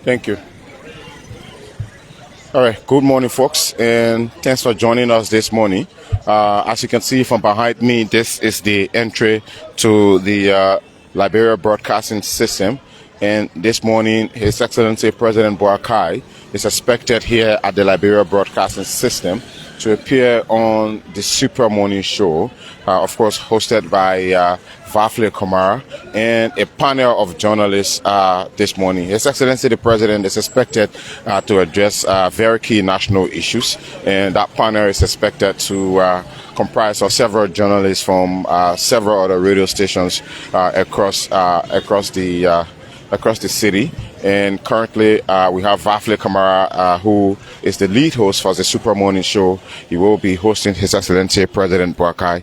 Thank you. All right. Good morning, folks, and thanks for joining us this morning. As you can see from behind me, this is the entry to the Liberia Broadcasting System. And this morning, His Excellency President Boakai is expected here at the Liberia Broadcasting System to appear on the Super Morning Show, of course, hosted by Vafle Kamara and a panel of journalists this morning. His Excellency the President is expected to address very key national issues, and that panel is expected to comprise of several journalists from several other radio stations across the city. And currently, we have Vafle Kamara, who is the lead host for the Super Morning Show. He will be hosting His Excellency President Boakai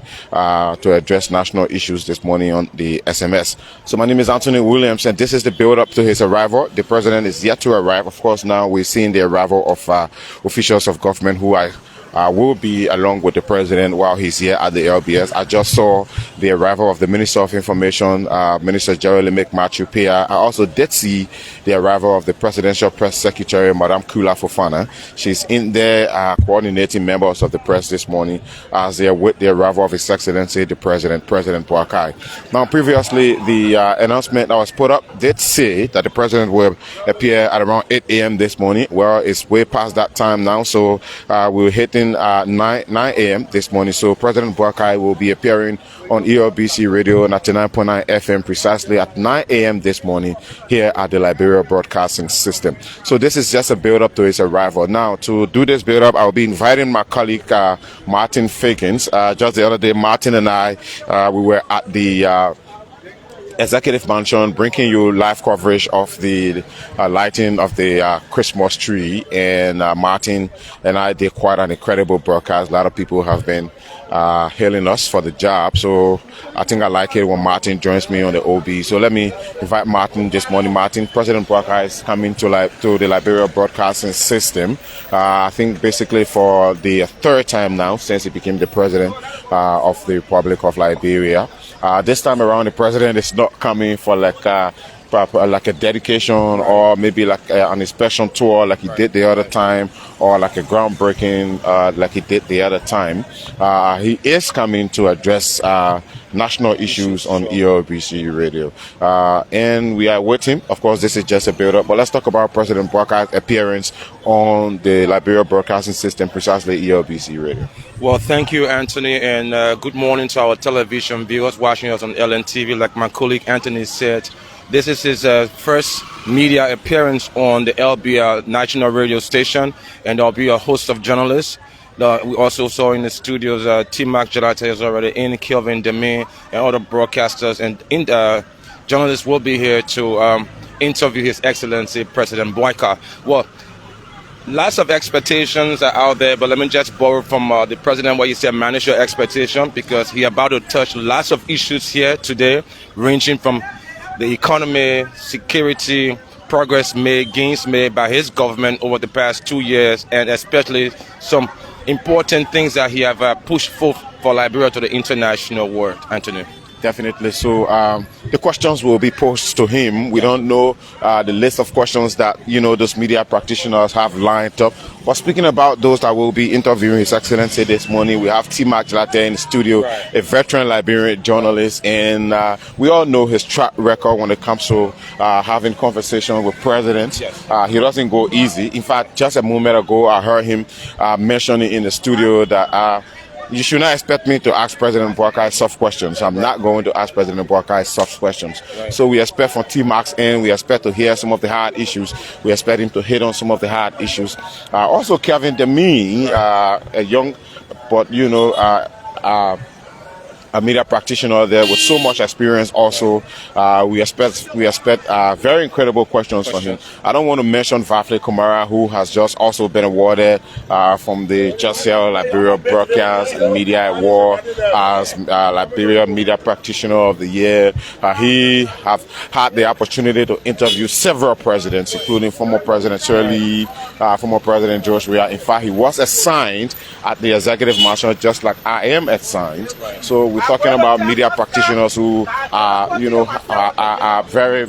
to address national issues this morning on the SMS. So my name is Anthony Williams, and this is the build-up to his arrival. The president is yet to arrive. Of course, now we're seeing the arrival of officials of government who will be along with the president while he's here at the LBS. I just saw the arrival of the Minister of Information, Minister Jeremy McMatthew-Pia. I also did see the arrival of the Presidential Press Secretary, Madame Kula Fofana. She's in there coordinating members of the press this morning as they are with the arrival of His Excellency, the President Boakai. Now, previously, the announcement that was put up did say that the president will appear at around 8 a.m. this morning. Well, it's way past that time now, so we're hitting 9 a.m. this morning. So President Boakai will be appearing on ELBC Radio 99.9 FM precisely at 9 a.m. this morning here at the Liberia Broadcasting System. So this is just a build-up to his arrival. Now, to do this build-up, I'll be inviting my colleague Martin Fakins. Just the other day, Martin and I, we were at the Executive Mansion bringing you live coverage of the lighting of the Christmas tree, and Martin and I did quite an incredible broadcast. A lot of people have been hailing us for the job, so I think I like it when Martin joins me on the OB. So let me invite Martin this morning. Martin, President Boakai is coming to the Liberia Broadcasting System, I think basically for the third time now since he became the president of the Republic of Liberia. This time around, the president is not coming for like a dedication or maybe like an inspection tour like he did the other time, or like a groundbreaking like he did the other time. He is coming to address national issues on ELBC Radio. And we are with him. Of course, this is just a build-up, but let's talk about President Boakai's appearance on the Liberia Broadcasting System, precisely ELBC Radio. Well, thank you, Anthony, and good morning to our television viewers watching us on LNTV. Like my colleague Anthony said, this is his first media appearance on the LBR national radio station, and there'll be a host of journalists. We also saw in the studios T-Mac Jalata is already in, Kelvin Demi, and other broadcasters, and journalists will be here to interview His Excellency President Boakai. Well, lots of expectations are out there, but let me just borrow from the president what he said, manage your expectation, because he about to touch lots of issues here today, ranging from the economy, security, progress made, gains made by his government over the past 2 years, and especially some important things that he have pushed forth for Liberia to the international world. Anthony. Definitely. So the questions will be posed to him. We don't know the list of questions that, those media practitioners have lined up. But speaking about those that will be interviewing His Excellency this morning, we have T-Mac Jalate in the studio, a veteran Liberian journalist, and we all know his track record when it comes to having conversation with presidents. Yes. He doesn't go easy. In fact, just a moment ago, I heard him mentioning in the studio that you should not expect me to ask President Boakai soft questions. I'm not going to ask President Boakai soft questions. Right. So we expect from T-Max and we expect to hear some of the hard issues. We expect him to hit on some of the hard issues. Also, Kevin Demi, a young, but a media practitioner there with so much experience. Also, we expect very incredible questions from him. I don't want to mention Vafle Kamara, who has just also been awarded from the JCL Liberia Broadcast and Media Award as Liberia Media Practitioner of the Year. He have had the opportunity to interview several presidents, including former President Shirley, former President George Weah. In fact, he was assigned at the Executive Mansion just like I am assigned. So we we're talking about media practitioners who are, are very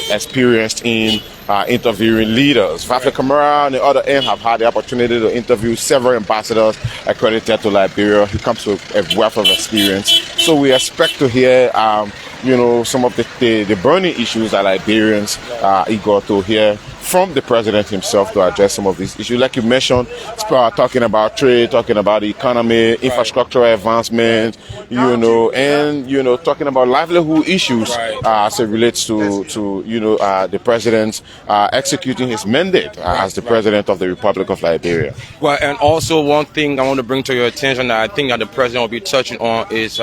experienced in interviewing leaders. Vafle Kamara, on the other end, have had the opportunity to interview several ambassadors accredited to Liberia. He comes with a wealth of experience. So we expect to hear, some of the burning issues that Liberians are eager to hear from the president himself to address some of these issues. Like you mentioned, talking about trade, talking about the economy, infrastructural advancement, and talking about livelihood issues as it relates to the president executing his mandate as the president of the Republic of Liberia. Well, and also one thing I want to bring to your attention that I think that the president will be touching on is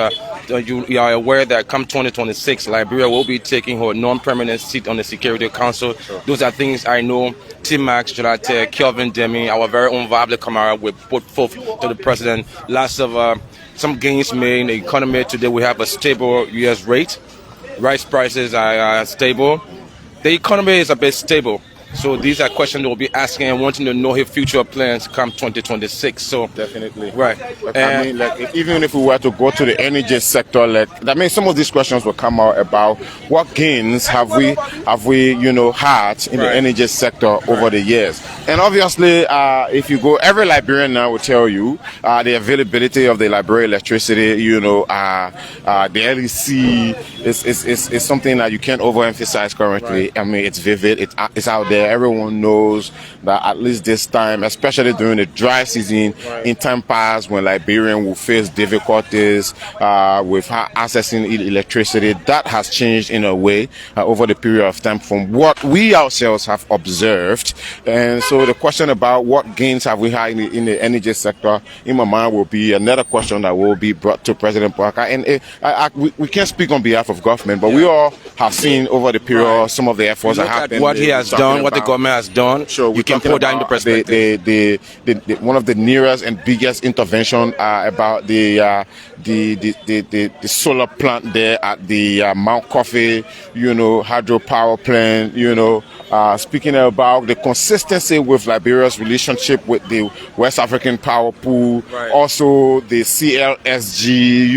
you are aware that come 2026, Liberia will be taking her non-permanent seat on the Security Council. Sure. Those are things I know T-Max, Jonathan, Kelvin Demi, our very own Vafle Kamara will put forth to the president. Lots of some gains made in the economy. Today we have a stable U.S. rate. Rice prices are stable. The economy is a bit stable. So these are questions we'll be asking and wanting to know his future plans come 2026. So definitely, right. Even if we were to go to the energy sector, some of these questions will come out about what gains have we had in the energy sector over the years. And obviously, if you go, every Liberian now will tell you the availability of the Liberia electricity. The LEC is something that you can't overemphasize currently. Right. I mean, it's vivid. It's out there. Everyone knows that at least this time, especially during the dry season, in time past when Liberian will face difficulties with accessing electricity, that has changed in a way over the period of time from what we ourselves have observed. And so the question about what gains have we had in the energy sector, in my mind, will be another question that will be brought to President Boakai. And we can't speak on behalf of government, but we all have seen over the period some of the efforts that have been what he has done, what the government has done. Sure, you can put that into perspective. The one of the nearest and biggest intervention about the solar plant there at the Mount Coffee, hydropower plant. Speaking about the consistency with Liberia's relationship with the West African Power Pool, also the CLSG,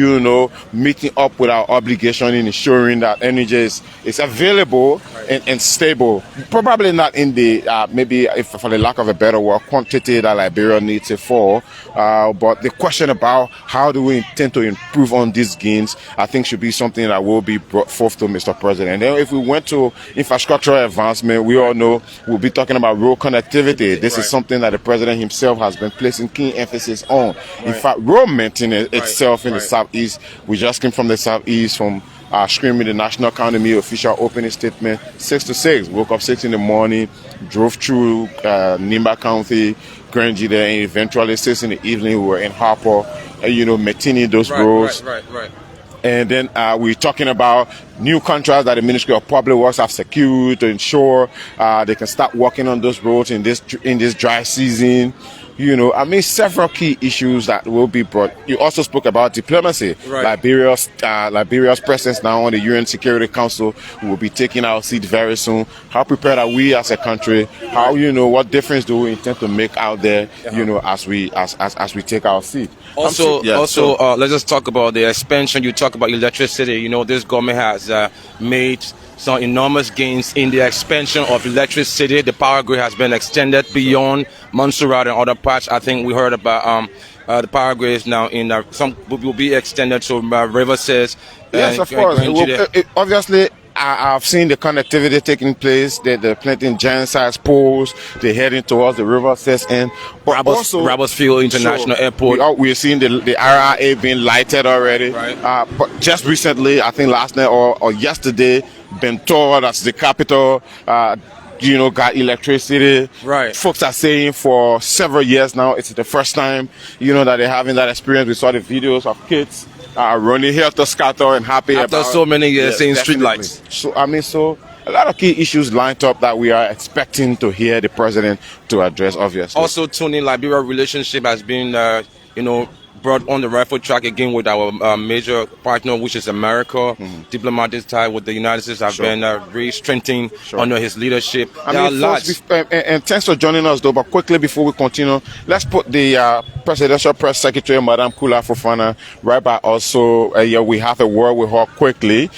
meeting up with our obligation in ensuring that energy is available and stable. Probably not in the maybe, if for the lack of a better word, quantity that Liberia needs it for. But the question about how do we intend to improve on these gains, I think should be something that will be brought forth to Mr. President. Then if we went to infrastructural advancement, we all know we'll be talking about road connectivity. This is something that the president himself has been placing keen emphasis on. In fact, road maintenance itself in the southeast, we just came from the southeast from screaming the National Academy official opening statement, 6 to 6. Woke up 6 in the morning, drove through Nimba County, Grangy there, and eventually 6 in the evening we were in Harper, maintaining those roads. Right. And then we're talking about new contracts that the Ministry of Public Works have secured to ensure they can start working on those roads in this dry season. Several key issues that will be brought. You also spoke about diplomacy. Liberia's presence now on the UN Security Council. We will be taking our seat very soon. How prepared are we as a country? How, what difference do we intend to make out there, as we take our seat? Also, let's just talk about the expansion. You talk about electricity. This government has made some enormous gains in the expansion of electricity. The power grid has been extended beyond Montserrat and other parts. I think we heard about the power grid is now in some will be extended to Riverside. Yes, of course. Obviously, I've seen the connectivity taking place. They're planting giant-sized poles. They're heading towards the Riverside end. But also, Robertsfield International Airport. We're seeing the RRA being lighted already. But just recently, I think last night or yesterday, Bentor, that's the capital, got electricity. Folks are saying for several years now, it's the first time, that they're having that experience. We saw the videos of kids running here to scatter and happy after so many years seeing street lights. So a lot of key issues lined up that we are expecting to hear the president to address, obviously. Also, Tony, Liberia relationship has been, brought on the rifle track again with our major partner, which is America. Diplomatic tie with the United States have been really strengthened under his leadership. There are lots. And thanks for joining us, though. But quickly before we continue, let's put the Presidential Press Secretary, Madam Kula Fofana, right by us. So we have a word with her quickly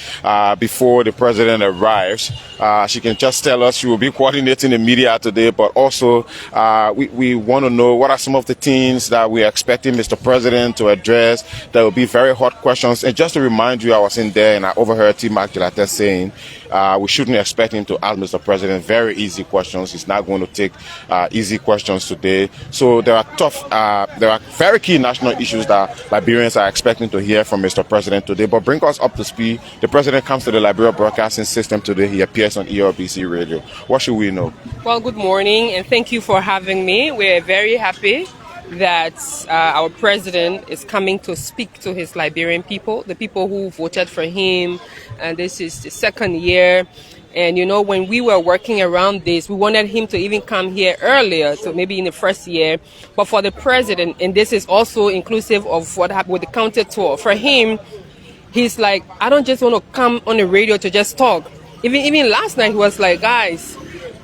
before the president arrives. She can just tell us she will be coordinating the media today, but also we want to know what are some of the things that we're expecting Mr. President to address. There will be very hot questions. And just to remind you, I was in there and I overheard T. Mark Gilate saying we shouldn't expect him to ask Mr. President very easy questions. He's not going to take easy questions today. So there are very key national issues that Liberians are expecting to hear from Mr. President today. But bring us up to speed. The president comes to the Liberia Broadcasting System today. He appears on ERBC Radio. What should we know? Well, good morning, and thank you for having me. We're very happy that our president is coming to speak to his Liberian people, the people who voted for him, and this is the second year. And when we were working around this, we wanted him to even come here earlier, so maybe in the first year. But for the president, and this is also inclusive of what happened with the counter tour, for him, he's like, I don't just want to come on the radio to just talk. Even last night, he was like, guys,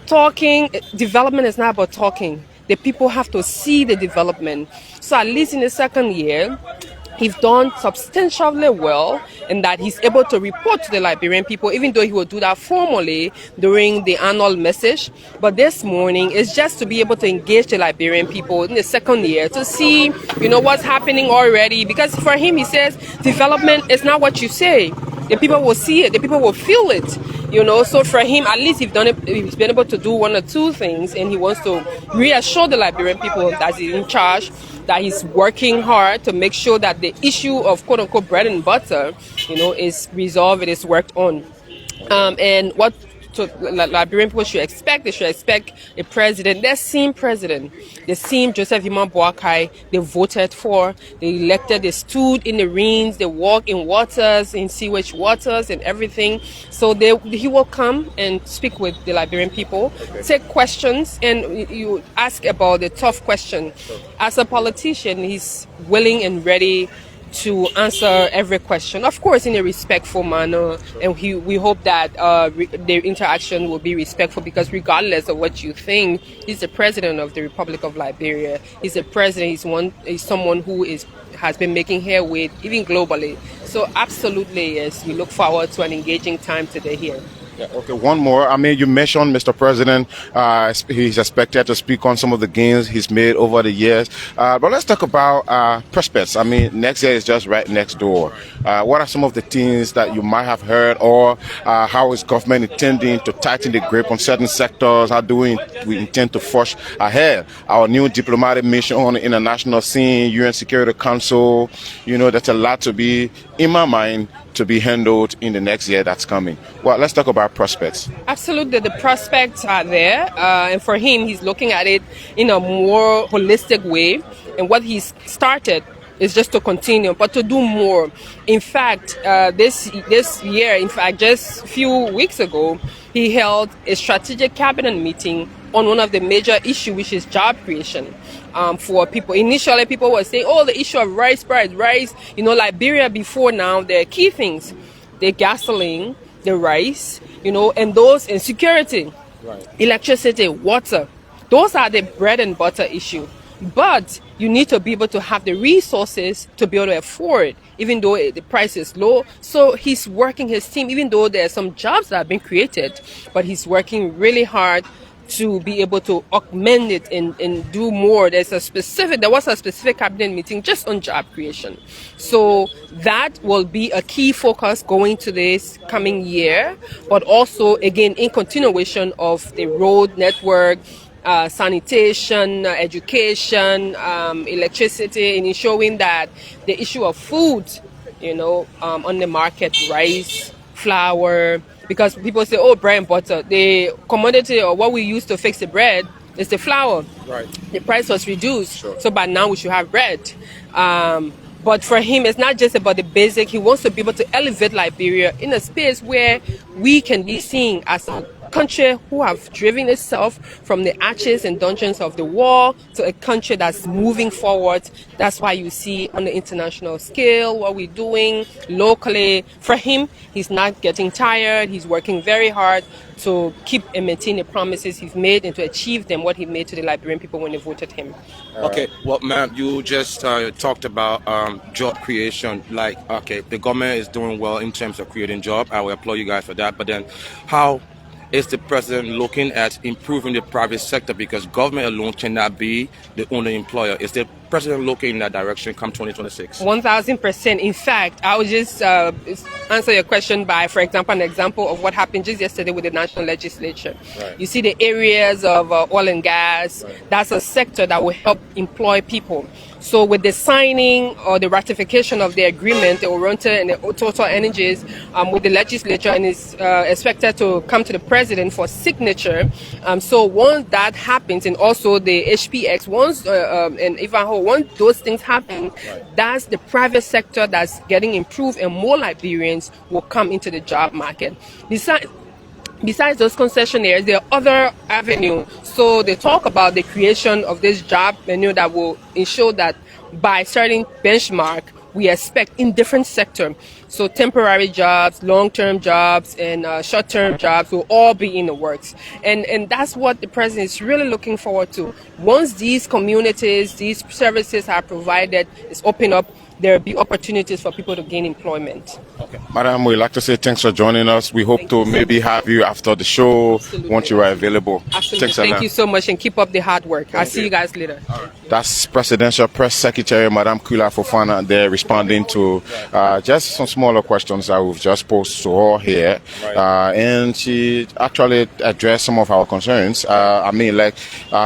talking, development is not about talking. The people have to see the development. So at least in the second year, he's done substantially well in that he's able to report to the Liberian people, even though he will do that formally during the annual message. But this morning is just to be able to engage the Liberian people in the second year to see, what's happening already. Because for him, he says, development is not what you say. The people will see it. The people will feel it. So for him, at least he's been able to do one or two things, and he wants to reassure the Liberian people that he's in charge, that he's working hard to make sure that the issue of quote-unquote bread and butter, is resolved, it is worked on. And what Liberian people should expect, they should expect a president, the same Joseph Iman Boakai they voted for, they elected, they stood in the rains, they walk in waters, in sewage waters and everything. So he will come and speak with the Liberian people, take questions, and you ask about the tough question. As a politician, he's willing and ready to answer every question, of course, in a respectful manner, and we hope that the interaction will be respectful, because regardless of what you think, he's the president of the Republic of Liberia. He's a president. He's someone who has been making headway even globally. So absolutely, yes, we look forward to an engaging time today here. Yeah, okay, one more. You mentioned Mr. President. He's expected to speak on some of the gains he's made over the years. But let's talk about prospects. Next year is just right next door. What are some of the things that you might have heard, or how is government intending to tighten the grip on certain sectors? How do we intend to forge ahead our new diplomatic mission on the international scene, UN Security Council? There's a lot to be, in my mind, to be handled in the next year that's coming. Well, let's talk about prospects. Absolutely, the prospects are there, and for him, he's looking at it in a more holistic way, and what he's started is just to continue, but to do more. In fact, this year, just a few weeks ago, he held a strategic cabinet meeting on one of the major issues, which is job creation. For people, initially people were saying, the issue of rice price, Liberia before now, there are key things: the gasoline, the rice, and those insecurity, electricity, water. Those are the bread and butter issue. But you need to be able to have the resources to be able to afford, even though the price is low. So he's working his team, even though there are some jobs that have been created, but he's working really hard to be able to augment it and do more. There was a specific cabinet meeting just on job creation. So that will be a key focus going to this coming year, but also, again, in continuation of the road network, sanitation, education, electricity, and ensuring that the issue of food, on the market, rice, flour, because people say, bread and butter. The commodity, or what we use to fix the bread, is the flour. Right. The price was reduced, Sure. So by now we should have bread. But for him, it's not just about the basic. He wants to be able to elevate Liberia in a space where we can be seen as a country who have driven itself from the arches and dungeons of the war to a country that's moving forward. That's why you see on the international scale what we're doing locally. For him, he's not getting tired. He's working very hard to keep and maintain the promises he's made and to achieve them, what he made to the Liberian people when they voted him. Okay, well, ma'am, you just talked about job creation. Like, okay, the government is doing well in terms of creating jobs. I will applaud you guys for that. But then, how is the president looking at improving the private sector? Because government alone cannot be the only employer. Is the president looking in that direction come 2026? 1000%. In fact, I would just answer your question by, for example, an example of what happened just yesterday with the national legislature. Right. You see the areas of oil and gas. Right. That's a sector that will help employ people. So with the signing or the ratification of the agreement, the Oronte and the Total Energies with the legislature, and is expected to come to the president for signature. So once that happens, and also the HPX, and Ivanhoe, once those things happen, that's the private sector that's getting improved, and more Liberians will come into the job market. Besides those concessionaires, there are other avenues. So they talk about the creation of this job menu that will ensure that by certain benchmark, we expect in different sectors. So temporary jobs, long-term jobs, and short-term jobs will all be in the works. And that's what the president is really looking forward to. Once these communities, these services are provided, it's open up, there will be opportunities for people to gain employment. Okay. Madam, we'd like to say thanks for joining us. We hope to maybe have you after the show. Absolutely. Once you are available. Absolutely. Thanks, Thank you so much, and keep up the hard work. I'll see you guys later. That's Presidential Press Secretary Madam Kula Fofana there responding to just some smaller questions that we've just posed to her here. And she actually addressed some of our concerns.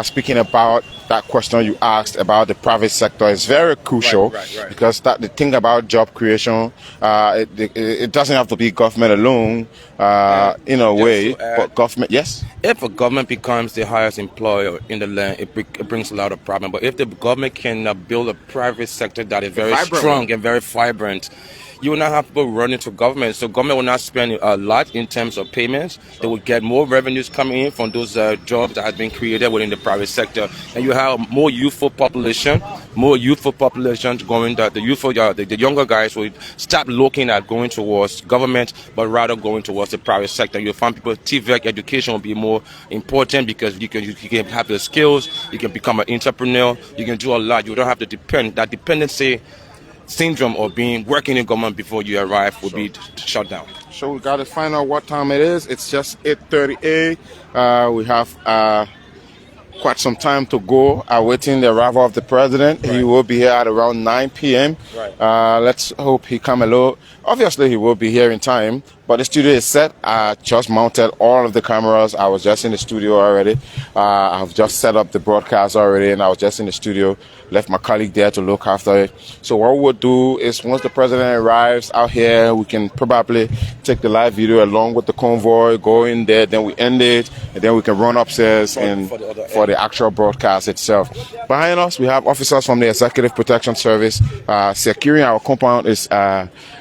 Speaking about that question you asked about the private sector is very crucial because the thing about job creation, it doesn't have to be government alone in a way, but government, yes? If a government becomes the highest employer in the land, it brings a lot of problems. But if the government can build a private sector that is very strong and very vibrant, you will not have people running to government. So government will not spend a lot in terms of payments. They will get more revenues coming in from those jobs that have been created within the private sector. And you have more youthful population going, the younger guys will stop looking at going towards government, but rather going towards the private sector. You'll find people, TVEC education will be more important because you can have the skills, you can become an entrepreneur, you can do a lot. You don't have to depend. That dependency syndrome of working in government before you arrive will be shut down. So we got to find out what time it is. It's just 8:38. We have quite some time to go awaiting the arrival of the president. He will be here at around 9 p.m. Let's hope he come along. Obviously, he will be here in time, but the studio is set. I just mounted all of the cameras. I was just in the studio already. I've just set up the broadcast already, and I was just in the studio. Left my colleague there to look after it. So what we'll do is once the president arrives out here, we can probably take the live video along with the convoy, go in there, then we end it, and then we can run upstairs for the actual broadcast itself. Behind us, we have officers from the Executive Protection Service. Securing our compound is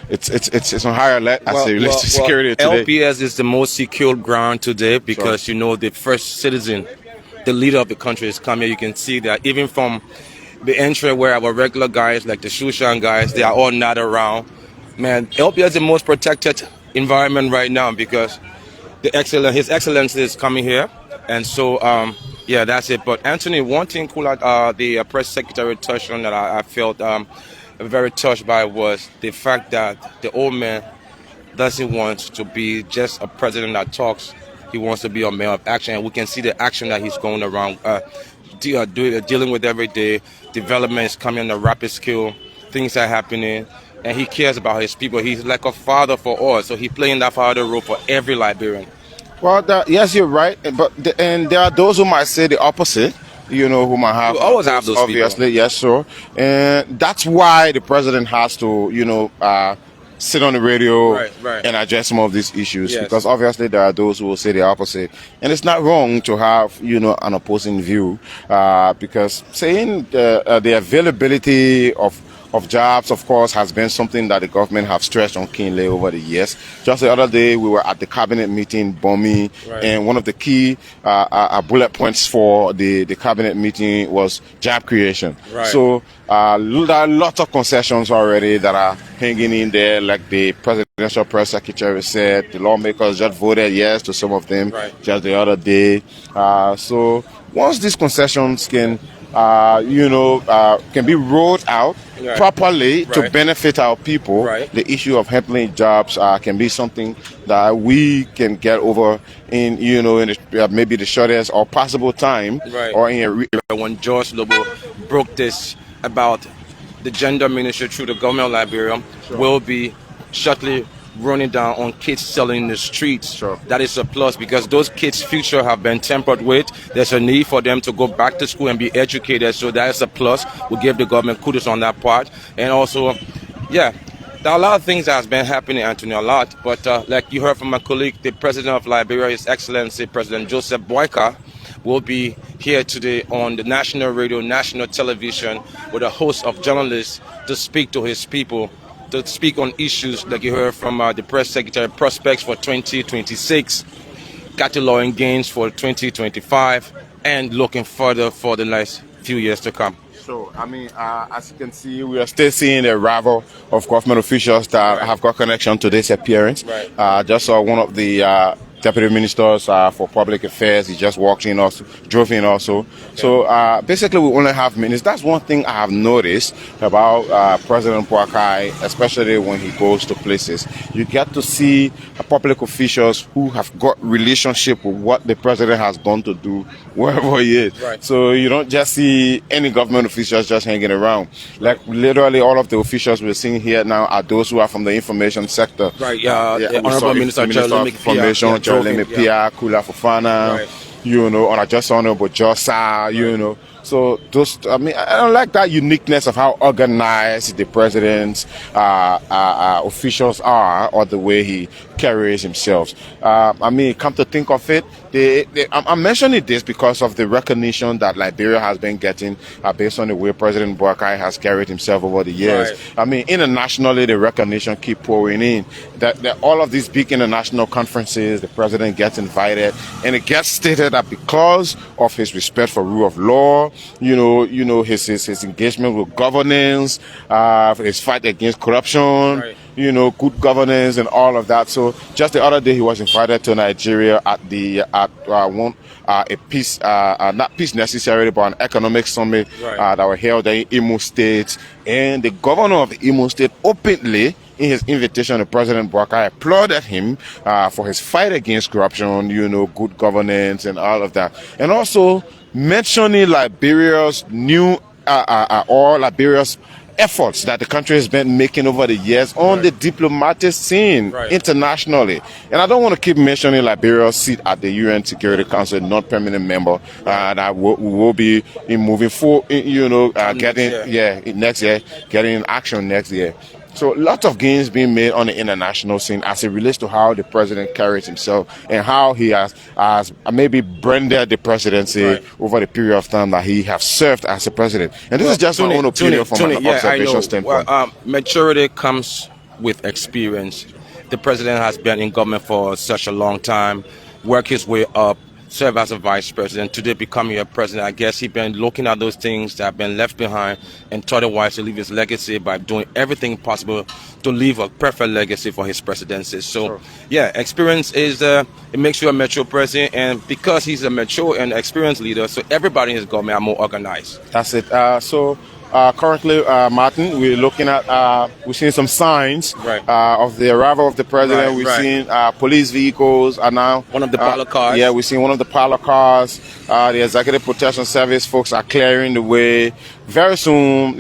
it's on high alert as it relates to security today. LPS is the most secure ground today because the first citizen, the leader of the country is coming. You can see that even from the entry where our regular guys like the Shushan guys, they are all not around. Man, LPS is the most protected environment right now because His Excellency is coming here, and so that's it. But Anthony, one thing the press secretary touched on that I felt very touched by was the fact that the old man doesn't want to be just a president that talks. He wants to be a man of action, and we can see the action that he's going around dealing with every day. Development is coming on a rapid scale. Things are happening, and he cares about his people. He's like a father for all, so he's playing that father role for every Liberian. Well, yes, you're right, and there are those who might say the opposite. Who might have. You always have those obviously, people. Yes, sure. And that's why the president has to, sit on the radio and address some of these issues. Yes. Because obviously there are those who will say the opposite. And it's not wrong to have, an opposing view. Because saying the availability of of jobs, of course, has been something that the government have stressed on keenly over the years. Just the other day, we were at the cabinet meeting, Bomi, and one of the key bullet points for the cabinet meeting was job creation. So there are lots of concessions already that are hanging in there, like the presidential press secretary said. The lawmakers just voted yes to some of them just the other day. So once these concessions can can be rolled out properly to benefit our people, the issue of handling jobs can be something that we can get over in maybe the shortest or possible time. Or when George Lobo broke this about the gender ministry through the government of Liberia will be shortly running down on kids selling in the streets. That is a plus, because those kids' future have been tampered with. There's a need for them to go back to school and be educated, so that is a plus. We give the government kudos on that part. And also, there are a lot of things that has been happening, Anthony, a lot. But like you heard from my colleague, the president of Liberia, His Excellency President Joseph Boakai, will be here today on the national radio, national television, with a host of journalists to speak to his people, to speak on issues like you heard from the press secretary, prospects for 2026, cattle law gains for 2025, and looking further for the next few years to come. So, as you can see, we are still seeing the arrival of government officials that have got connection to this appearance. Just saw one of the Deputy Ministers for Public Affairs. He just walked in also, drove in also. So basically we only have minutes. That's one thing I have noticed about President Boakai, especially when he goes to places. You get to see public officials who have got relationship with what the president has gone to do wherever he is. So you don't just see any government officials just hanging around. Like literally all of the officials we're seeing here now are those who are from the information sector. The Honorable Minister of Information, Pia, Kula Fofana, and I just honorable Josa, So those, I don't like that uniqueness of how organized the president's officials are, or the way he carries himself. Come to think of it, I'm mentioning this because of the recognition that Liberia has been getting based on the way President Boakai has carried himself over the years. Internationally, the recognition keep pouring in. That all of these big international conferences, the president gets invited, and it gets stated that because of his respect for rule of law, his engagement with governance, his fight against corruption, good governance and all of that. So just the other day, he was invited to Nigeria at a peace, not peace necessarily, but an economic summit that were held in Imo State. And the governor of Imo State openly, in his invitation to President Boakai, applauded him for his fight against corruption, good governance and all of that. And also mentioning Liberia's Liberia's efforts that the country has been making over the years on the diplomatic scene internationally. And I don't want to keep mentioning Liberia's seat at the UN Security Council, not permanent member, that we will be moving forward, next year, getting in action next year. So lots of gains being made on the international scene as it relates to how the president carries himself and how he has maybe branded the presidency over the period of time that he has served as a president. And this is just my own opinion from an observation standpoint. Maturity comes with experience. The president has been in government for such a long time, worked his way up, serve as a vice president, today becoming a president. I guess he's been looking at those things that have been left behind and thought it wise to leave his legacy by doing everything possible to leave a perfect legacy for his presidency. So, experience is, it makes you a mature president, and because he's a mature and experienced leader, so everybody in his government are more organized. That's it. Currently, Martin, we're looking at, we're seeing some signs of the arrival of the president. We've seen police vehicles are now. One of the parlor cars. Yeah, we've seen one of the parlor cars. The Executive Protection Service folks are clearing the way. Very soon,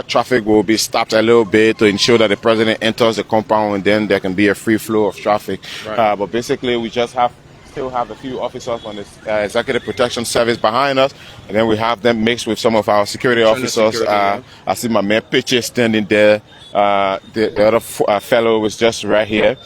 traffic will be stopped a little bit to ensure that the president enters the compound, and then there can be a free flow of traffic. But basically, we just still have a few officers on the Executive Protection Service behind us, and then we have them mixed with some of our security officers. I see my man Pitcher standing there The other fellow was just right here.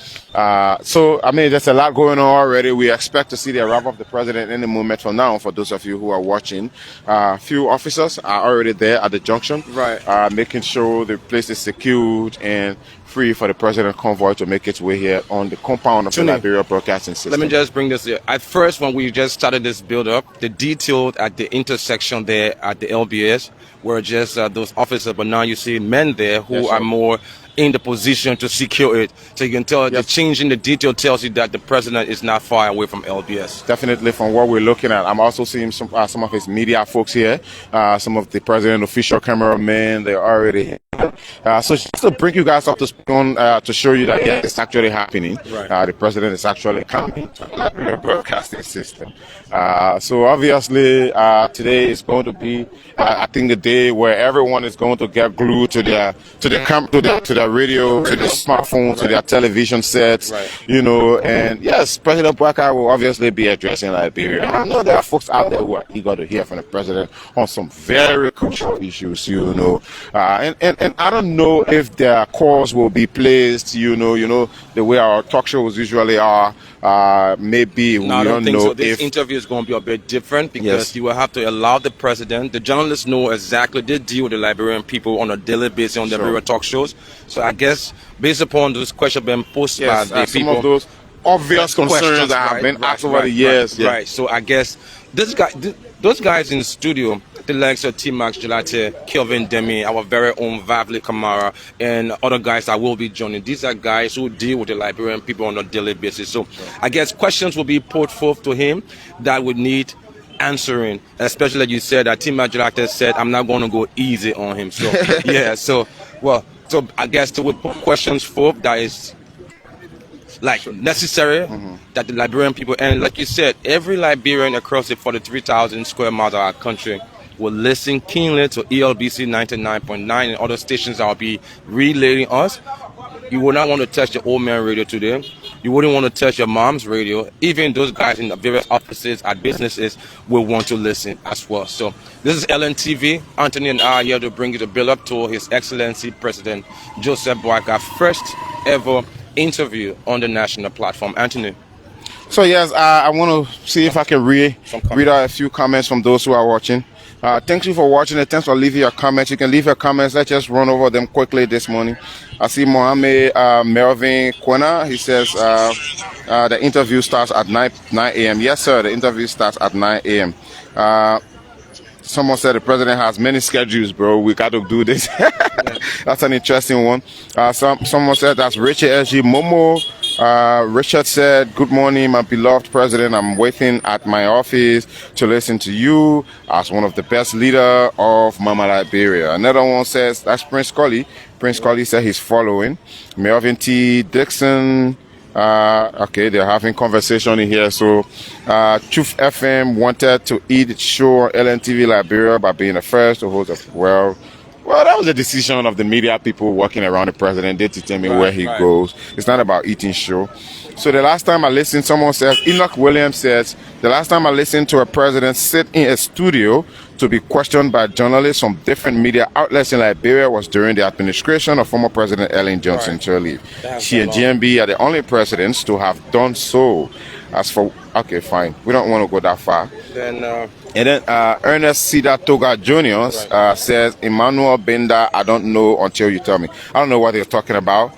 So, I mean, there's a lot going on already. We expect to see the arrival of the president any moment from now. For those of you who are watching, a few officers are already there at the junction, right, making sure the place is secured and free for the president convoy to make its way here on the compound of the Liberia Broadcasting System. Let me just bring this here. At first, when we just started this build-up, the detail at the intersection there at the LBS were just those officers, but now you see men there who are more in the position to secure it. So you can tell the change in the detail tells you that the president is not far away from LBS. Definitely from what we're looking at. I'm also seeing some of his media folks here, some of the president official cameramen, they're already here. So just to bring you guys up to speed on, to show you that it's actually happening. Right. The president is actually coming to the broadcasting system. So obviously today is going to be, I think, the day where everyone is going to get glued to their radio, to their smartphone, to their television sets, you know. And yes, President Boakai will obviously be addressing Liberia. I know there are folks out there who are eager to hear from the president on some very crucial issues, you know. And I don't know if their calls will be placed, you know, the way our talk shows usually are. Maybe no, I don't think so. This interview is going to be a bit different because you will have to allow the president. The journalists know exactly they deal with the Liberian people on a daily basis on the Liberia talk shows. So I guess based upon those questions being posed by the people, some of those obvious concerns that have been asked over the years. Right. So I guess those guys in the studio, the likes of T-Max Gelate, Kelvin Demi, our very own Vavli Kamara, and other guys that will be joining. These are guys who deal with the Liberian people on a daily basis. So I guess questions will be put forth to him that would need answering, especially like you said, that T-Max Gelate said, I'm not going to go easy on him. So, so I guess to put questions forth that is like necessary, that the Liberian people, and like you said, every Liberian across the 43,000 square miles of our country will listen keenly to ELBC 99.9 and other stations that will be relaying us. You will not want to touch the old man radio today. You wouldn't want to touch your mom's radio. Even those guys in the various offices at businesses will want to listen as well. So this is LNTV. Anthony and I are here to bring you the build up to His Excellency President Joseph Boakai, first ever interview on the national platform. Anthony. So yes, I want to see if I can read out a few comments from those who are watching. Thank you for watching and thanks for leaving your comments. You can leave your comments. Let's just run over them quickly this morning. I see Mohammed Melvin Quena. He says the interview starts at 9 a.m. Yes, sir. The interview starts at 9 a.m. Someone said the president has many schedules, bro. We got to do this. That's an interesting one. Someone said that's Richard SG Momo. Richard said, good morning, my beloved president. I'm waiting at my office to listen to you as one of the best leader of Mama Liberia. Another one says, that's Prince Colley. Prince Colley said he's following. Melvin T. Dixon. Okay, they're having conversation in here. So, Truth FM wanted to eat its show on LNTV Liberia by being the first to host a well, that was a decision of the media people working around the president. They determine where he goes. It's not about eating show. So the last time I listened, someone says, Enoch Williams says, the last time I listened to a president sit in a studio to be questioned by journalists from different media outlets in Liberia was during the administration of former President Ellen Johnson Sirleaf. She and GMB are the only presidents to have done so. As for, okay, fine. We don't want to go that far. And then Ernest Cedar Toga Jr. Says, Emmanuel Benda, I don't know until you tell me. I don't know what they're talking about.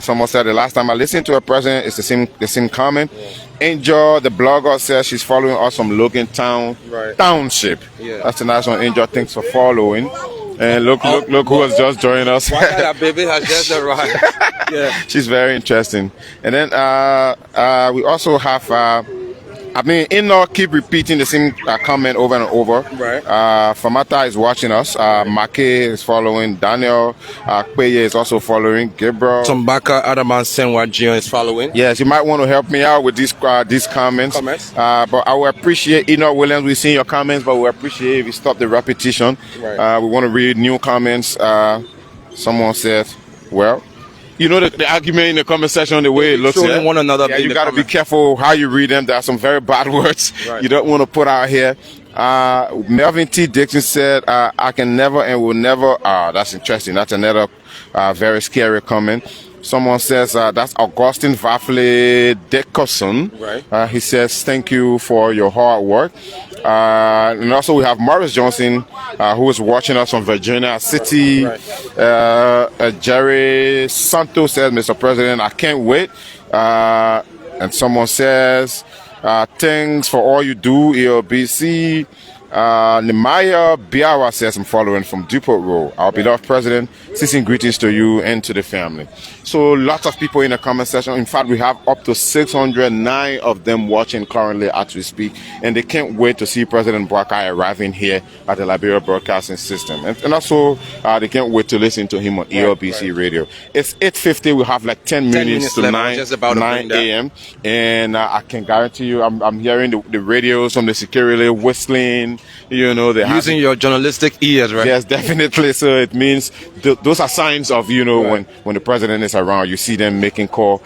Someone said the last time I listened to a president, it's the same comment. Angel, the blogger, says she's following us from Logan Township. That's a nice one. Angel, thanks for following. And look who has just joined us. That baby has just arrived. She's very interesting. And then we also have Enoch keep repeating the same comment over and over. Famata is watching us. Make is following. Daniel Kweye is also following. Gabriel. Tombaka Adaman Senwa Jion is following. Yes, you might want to help me out with these comments. But I will appreciate Enoch Williams. We've seen your comments, but we appreciate if you stop the repetition. We want to read new comments. Someone said, well, you know the argument in the comment section, the way it looks like one another. You got to be careful how you read them. There are some very bad words you don't want to put out here. Melvin T. Dixon said, I can never and will never. That's interesting. That's another very scary comment. Someone says, that's Augustine Vafle Dickerson. Right. He says, thank you for your hard work. And also we have Morris Johnson, who is watching us from Virginia City. Right. Jerry Santos says, Mr. President, I can't wait. And someone says, thanks for all you do, ELBC. Nemaya Biawa says, I'm following from Depot Road. Our beloved president, sending greetings to you and to the family. So lots of people in the comment section. In fact, we have up to 609 of them watching currently as we speak, and they can't wait to see President Boakai arriving here at the Liberia Broadcasting System. And also, they can't wait to listen to him on ELBC Radio. It's 8:50. We have like 10 minutes to 9 a.m. And I can guarantee you, I'm hearing the radios from the security whistling. You know, they're using your journalistic ears, right? Yes, definitely. So it means those are signs of, you know, when the president is around, you see them making call,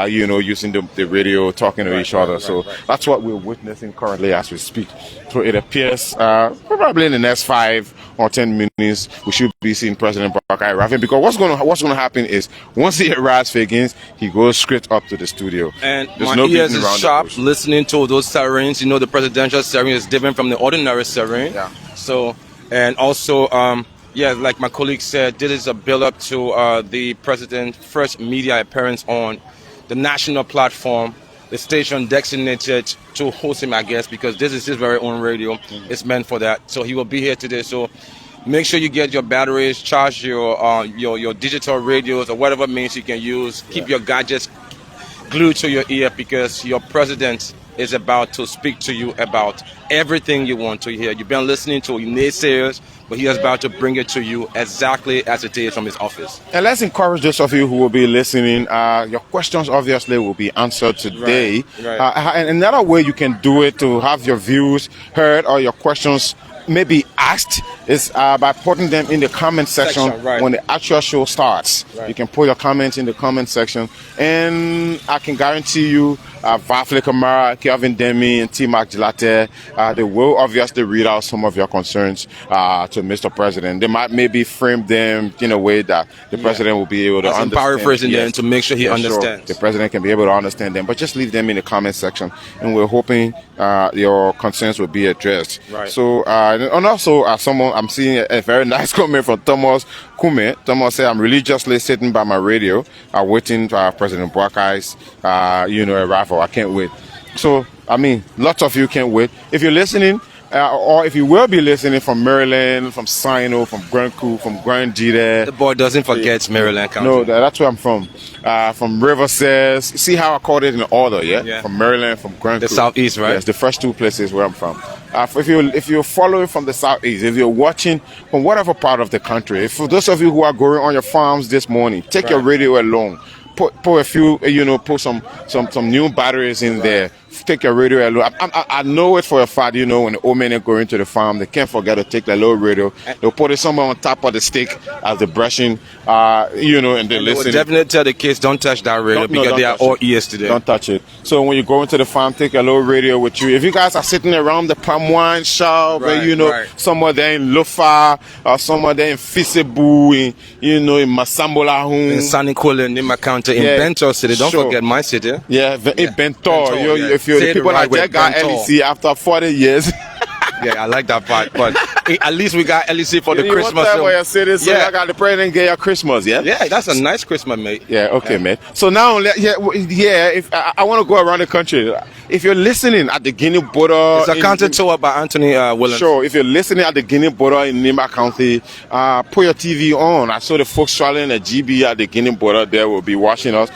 you know, using the radio, talking to each other. So that's what we're witnessing currently as we speak. So it appears probably in the next 5 or 10 minutes we should be seeing President Boakai arriving, because what's going to happen is once he arrives, Fagins, he goes straight up to the studio. And there's my ears is sharp listening to those sirens. You know, the presidential siren is different from the ordinary siren. Yeah. So, and also, yeah, like my colleague said, this is a build-up to the president's first media appearance on the national platform, the station designated to host him, I guess, because this is his very own radio. It's meant for that. So he will be here today. So make sure you get your batteries, charge your digital radios or whatever means you can use. Keep your gadgets glued to your ear, because your president is about to speak to you about everything you want to hear. You've been listening to naysayers, but he is about to bring it to you exactly as it is from his office. And let's encourage those of you who will be listening. Your questions obviously will be answered today. Right. And another way you can do it to have your views heard or your questions maybe asked is by putting them in the comment section when the actual show starts. You can put your comments in the comment section, and I can guarantee you Vafle Kamara, Kelvin Demi, and T. Mac Gilate, they will obviously read out some of your concerns to Mr. President. They might maybe frame them in a way that the president will be able to understand. Paraphrasing them to make sure he understands. Sure. The president can be able to understand them, but just leave them in the comment section, and we're hoping your concerns will be addressed. Right. So, and also, I'm seeing a very nice comment from Thomas Kume. Thomas said, I'm religiously sitting by my radio, waiting for President Boakai's, arrival. I can't wait. So, I mean, lots of you can't wait. If you're listening, or if you will be listening from Maryland, from Sino, from Grand Coup, from Grand Jide. The boy doesn't forget Maryland County. No, that's where I'm from. From River says, see how I called it in order, yeah? From Maryland, from Grand Coup. The Southeast, right? Yes, the first two places where I'm from. If you're following from the Southeast, if you're watching from whatever part of the country, for those of you who are going on your farms this morning, take your radio along. Put a few, put some new batteries in there. Take your radio alone. I know it for a fact, when the old men are going to the farm, they can't forget to take their little radio. They'll put it somewhere on top of the stick as they're brushing, and they listen. Definitely tell the kids don't touch that radio because they are all ears today. Don't touch it. So when you go into the farm, take a little radio with you. If you guys are sitting around the palm wine shop, somewhere there in Lofa, or somewhere there in Fisebu, in Masambola, in Sunny Cole, Nima County, in Bento City. Don't forget my city. Yeah, in Bento. If you're the people like that got LEC after 40 years. Yeah, I like that part. But at least we got LEC for the Christmas. I got the president get your Christmas, yeah? Yeah, that's a nice Christmas, mate. Yeah, okay, mate. So now, if I want to go around the country. If you're listening at the Guinea border... It's a county tour by Anthony Williams. Sure, if you're listening at the Guinea border in Nima County, put your TV on. I saw the folks traveling at GB at the Guinea border there will be watching us.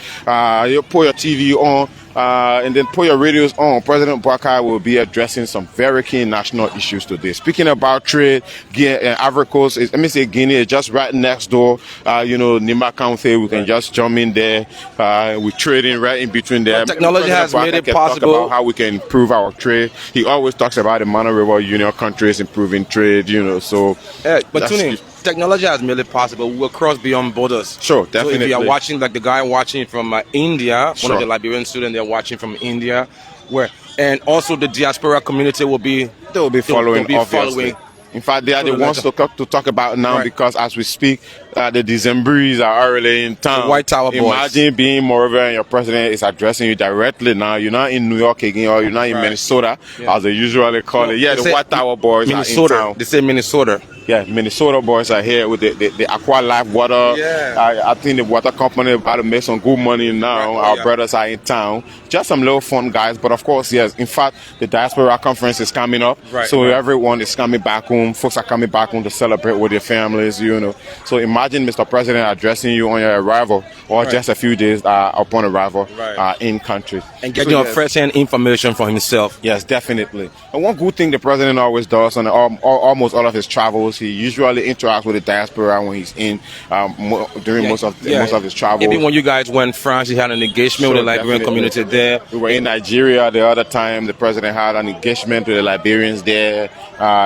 You put your TV on. And then put your radios on. President Boakai will be addressing some very key national issues today. Speaking about trade, Ivory Coast, Guinea is just right next door. Nima County, we can just jump in there. We're trading right in between there. Technology has made it possible. Talk about how we can improve our trade. He always talks about the Mana River Union countries improving trade, so. But Tony, technology has made it possible. We'll cross beyond borders. Sure, definitely. So if you are watching, like the guy watching from India, one of the Liberian students, they're watching from India, and also the diaspora community will be They'll be following, be obviously. following. In fact, they are the ones to talk about now, Right. because as we speak, the Decembrists are already in town. The White Tower boys. Imagine being Moreover and your president is addressing you directly now. You're not in New York again, or you're not in Right. Minnesota, as they usually call it. Yeah, They the say White Tower boys Minnesota. are in town. They say Minnesota. Yeah, Minnesota boys are here with the Aqua Life water. Yeah. I think the water company about to make some good money now. Right. Our brothers are in town. Just some little fun guys. But of course, yes, in fact, the Diaspora Conference is coming up. Right, So right. everyone is coming back home. Folks are coming back home to celebrate with their families, you know. So imagine Mr. President addressing you on your arrival, or Right. just a few days upon arrival Right. in country. And getting yes. first-hand information from himself. Yes, definitely. And one good thing the president always does on almost all of his travels, he usually interacts with the diaspora when he's in during most of his travels. Even when you guys went France, he had an engagement with the Liberian community there. We were in Nigeria the other time. The president had an engagement with the Liberians there.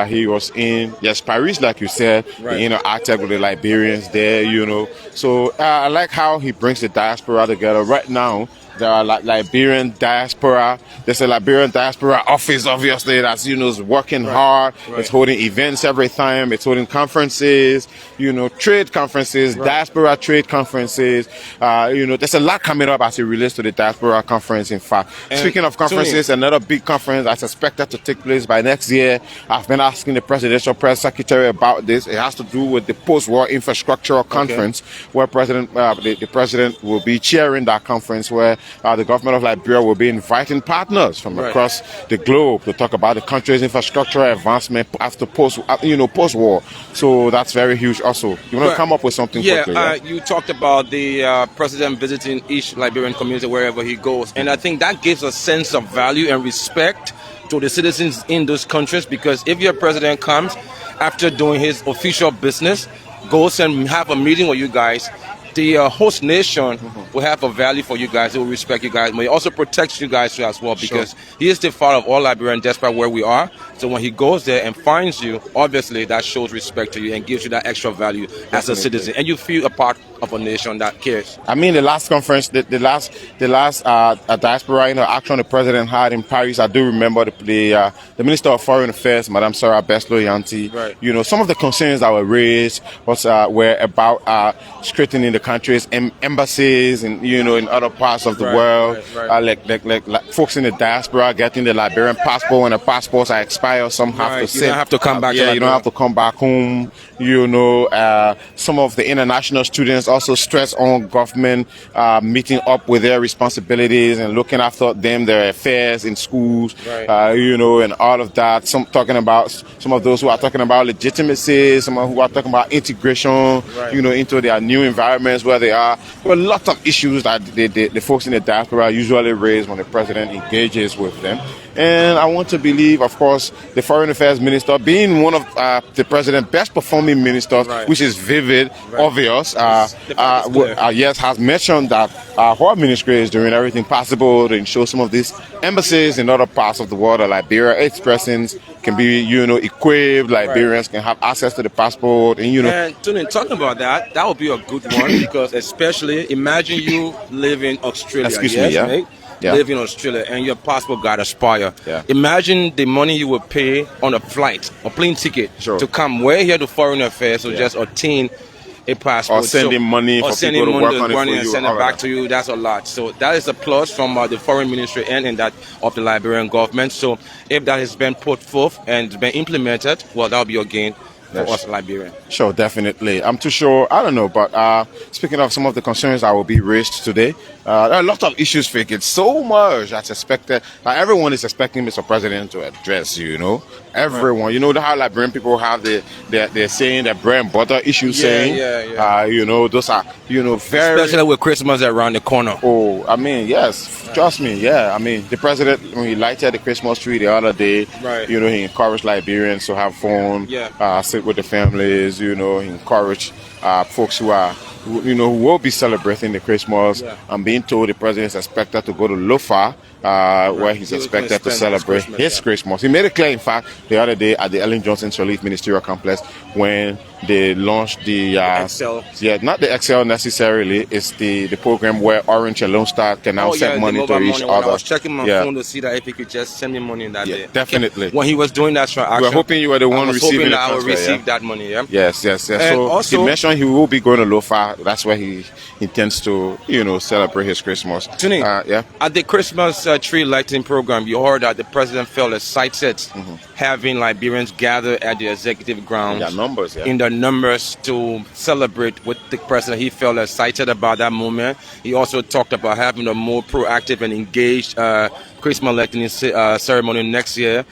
He was in Paris, like you said. Right. He interacted with the Liberians there, you know. So I like how he brings the diaspora together. Right now, there are Liberian diaspora. There's a Liberian diaspora office, obviously, that's, you know, is working hard. Right. It's holding events every time. It's holding conferences, you know, trade conferences, diaspora trade conferences. You know, there's a lot coming up as it relates to the diaspora conference, in fact. And speaking of conferences, another big conference that's expected to take place by next year. I've been asking the presidential press secretary about this. It has to do with the post-war infrastructural conference, where the president will be chairing that conference, where the government of Liberia will be inviting partners from across the globe to talk about the country's infrastructural advancement after post-war. So that's very huge. Also, you want to come up with something quickly? You talked about the president visiting each Liberian community wherever he goes, and I think that gives a sense of value and respect to the citizens in those countries, because if your president comes after doing his official business, goes and have a meeting with you guys, the host nation will have a value for you guys. It will respect you guys, but it also protects you guys too as well, because he is the father of all Liberians, despite where we are. So when he goes there and finds you, obviously that shows respect to you and gives you that extra value as a citizen, and you feel a part of a nation that cares. I mean, the last conference, the last diaspora interaction the president had in Paris, I do remember the Minister of Foreign Affairs, Madame Sarah Beslo-Yanti. Right. You know, some of the concerns that were raised were about strengthening the country's embassies and, you know, in other parts of the world. Like folks in the diaspora getting the Liberian passport, when the passports are expired, some have to sit. You don't have to come back. You don't have to come back home. You know, some of the international students also stress on government meeting up with their responsibilities and looking after their affairs in schools. You know, and all of that. Some of those who are talking about legitimacy, some who are talking about integration. You know, into their new environments where they are. There are lots of issues that the folks in the diaspora usually raise when the president engages with them. And I want to believe, of course, the Foreign Affairs Minister, being one of the president's best performing ministers, which is vivid, obvious, yes, has mentioned that her ministry is doing everything possible to ensure some of these embassies in other parts of the world, like Liberia, its presence can be, you know, equipped. Liberians can have access to the passport, and, you know. And Tony, talking about that would be a good one, because especially imagine you live in Australia. Excuse me, yeah. Mate? Live in Australia and your passport got expired. Yeah. Imagine the money you would pay on a flight, a plane ticket, to come way here to Foreign Affairs to just obtain a passport. Or sending money for people to work on it for you. And send it back to you. That's a lot. So that is a plus from the foreign ministry and in that of the Liberian government. So if that has been put forth and been implemented, well, that'll be a gain for us Liberian. Sure, definitely. I'm too sure. I don't know, but speaking of some of the concerns that will be raised today, there are a lot of issues facing. So much that's expected. Everyone is expecting Mr. President to address, you know. Everyone. You know how Liberian people have they're saying that bread and butter issue saying. You know, those are, you know, very... Especially with Christmas around the corner. Oh, I mean, yes. Trust me, yeah. I mean, the president, when he lighted the Christmas tree the other day, you know, he encouraged Liberians to have fun, sit with the families, you know, he encouraged folks who will be celebrating the Christmas. I'm being told the president is expected to go to Lofa, where he's expected to celebrate his Christmas. He made it clear, in fact, the other day at the Ellen Johnson Sirleaf Ministerial Complex, when they launched the Excel. Yeah, not the Excel necessarily. It's the program where Orange and Lone Star can now send money to each When other. I was checking my phone to see that if he could just send me money in that day. Definitely. When he was doing that transaction, we're hoping you were the one receiving the I would transfer, receive that money. Yeah. Yes. And So also, he mentioned he will be going to Lofa. That's where he intends to, celebrate his Christmas. Tuni, at the Christmas tree lighting program, you heard that the president felt excited having Liberians gather at the executive grounds in the numbers to celebrate with the president. He felt excited about that moment. He also talked about having a more proactive and engaged Christmas lighting ceremony next year.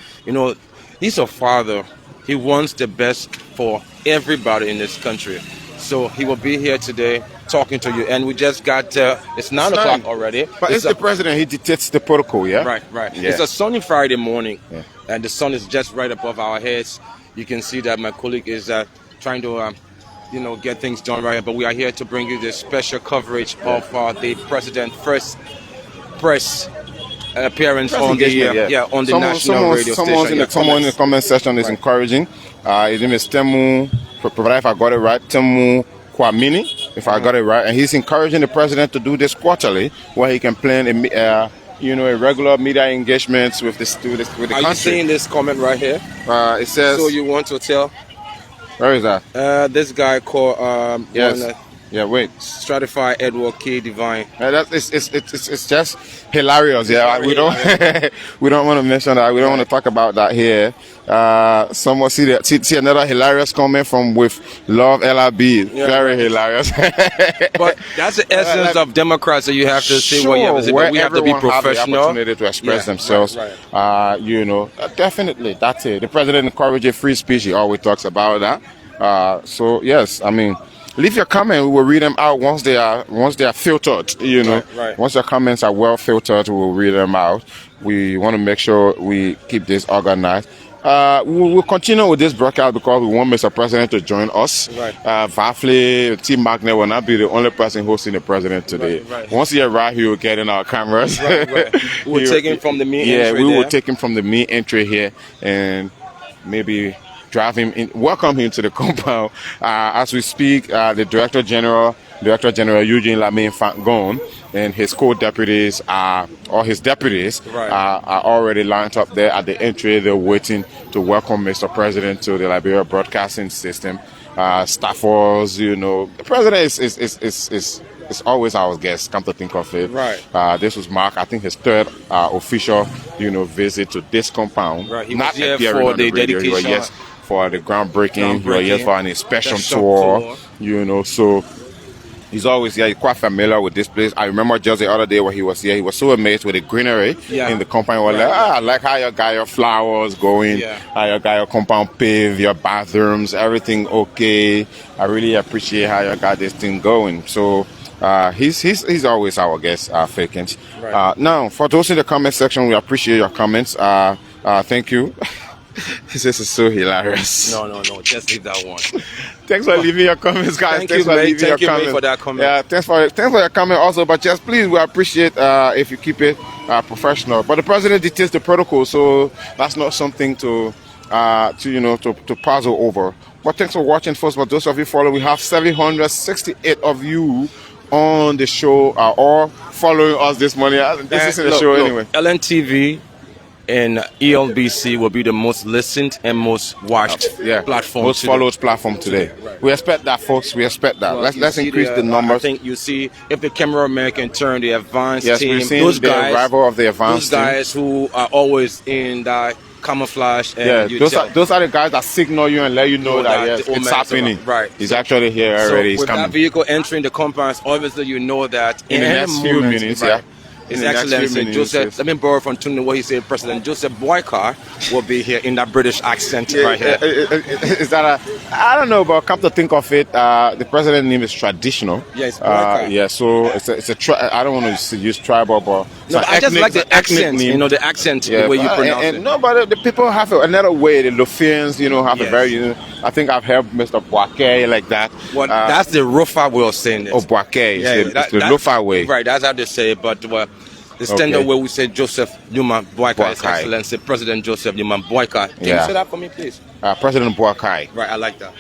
He's a father. He wants the best for everybody in this country. So he will be here today talking to you. And we just got, it's 9 o'clock already. But it's the president. He dictates the protocol, yeah? Right. Yeah. It's a sunny Friday morning. Yeah. And the sun is just right above our heads. You can see that my colleague is trying to, get things done right. But we are here to bring you the special coverage of the president's first press appearance on the national radio station. Someone in the comment section is encouraging. His name is Temu, provided if I got it right, Temu Kwamini, if I got it right, and he's encouraging the president to do this quarterly, where he can plan a regular media engagements with the country. Are you seeing this comment right here? It says. So you want to tell? Where is that? This guy called. Yes. Wait. Stratify Edward K. Divine. It's just hilarious. Yeah, we don't we don't want to mention that. We don't want to talk about that here. Someone see another hilarious comment from with Love LRB. Very hilarious. But that's the essence of Democrats. So you have to say what you have to say. But we have to be professional. Have the opportunity to express themselves. Definitely that's it. The president encourages free speech. He always talks about that. So yes, I mean. Leave your comment. We will read them out once they are filtered. Once your comments are well filtered, we will read them out. We want to make sure we keep this organized. We'll continue with this broadcast because we want Mr. President to join us. Vafle, T. Magnet will not be the only person hosting the president today. Once he arrives, he will get in our cameras. We'll take him from the main entry. We will take him from the main entry here and maybe drive him in, welcome him to the compound. As we speak, the Director General Eugene Lamine Fangon and his co-deputies are already lined up there at the entry. They're waiting to welcome Mr. President to the Liberia Broadcasting System. Staffers, the president is always our guest, come to think of it. This was Mark, I think his third official, visit to this compound. He was here for the dedication. For the groundbreaking. He was here for an inspection tour. So he's always here. He's quite familiar with this place. I remember just the other day when he was here, he was so amazed with the greenery in the compound. He was I like how you got your flowers going, how you got your compound paved, your bathrooms, everything okay. I really appreciate how you got this thing going. So he's always our guest, Fakins. Now, for those in the comment section, we appreciate your comments. Thank you. This is so hilarious. No, just leave that one. Thanks for leaving your comments, guys. Thanks for leaving your comments. For that comment. Yeah, thanks for your comment also. But just please, we appreciate if you keep it professional. But the president dictates the protocol, so that's not something to puzzle over. But thanks for watching, folks. For those of you following, we have 768 of you on the show or following us this morning. This is the show anyway. LNTV and ELBC will be the most listened and most watched platform. Most followed platform today. We expect that, folks. We expect that. Well, let's increase the numbers. I think you see if the cameraman can turn the advanced team. Yes, those guys, arrival of the advanced those guys who are always in that camouflage. And those are the guys that signal you and let you know that it's happening. He's actually here already. So with that vehicle entering the compound, obviously you know that in the next few minutes, His Excellency Joseph, let me borrow from Tony what he said, President Joseph Boakai will be here in that British accent right here. Is that I don't know, but come to think of it, the president's name is traditional. Yes, Boakai. So it's a I don't want to use tribal, but I just like the accent, name. The accent, the way you pronounce it. No, but the people have another way. The Lufians, have a very, I think I've heard Mr. Boakai like that. Well, that's the rougher way of saying it. Oh, Boakai. It's the Lufa way. Right, that's how they say it, but the standard way we say Joseph Newman Boakai, His Excellency President Joseph Newman Boakai. Can you say that for me, please? President Boakai. Right, I like that.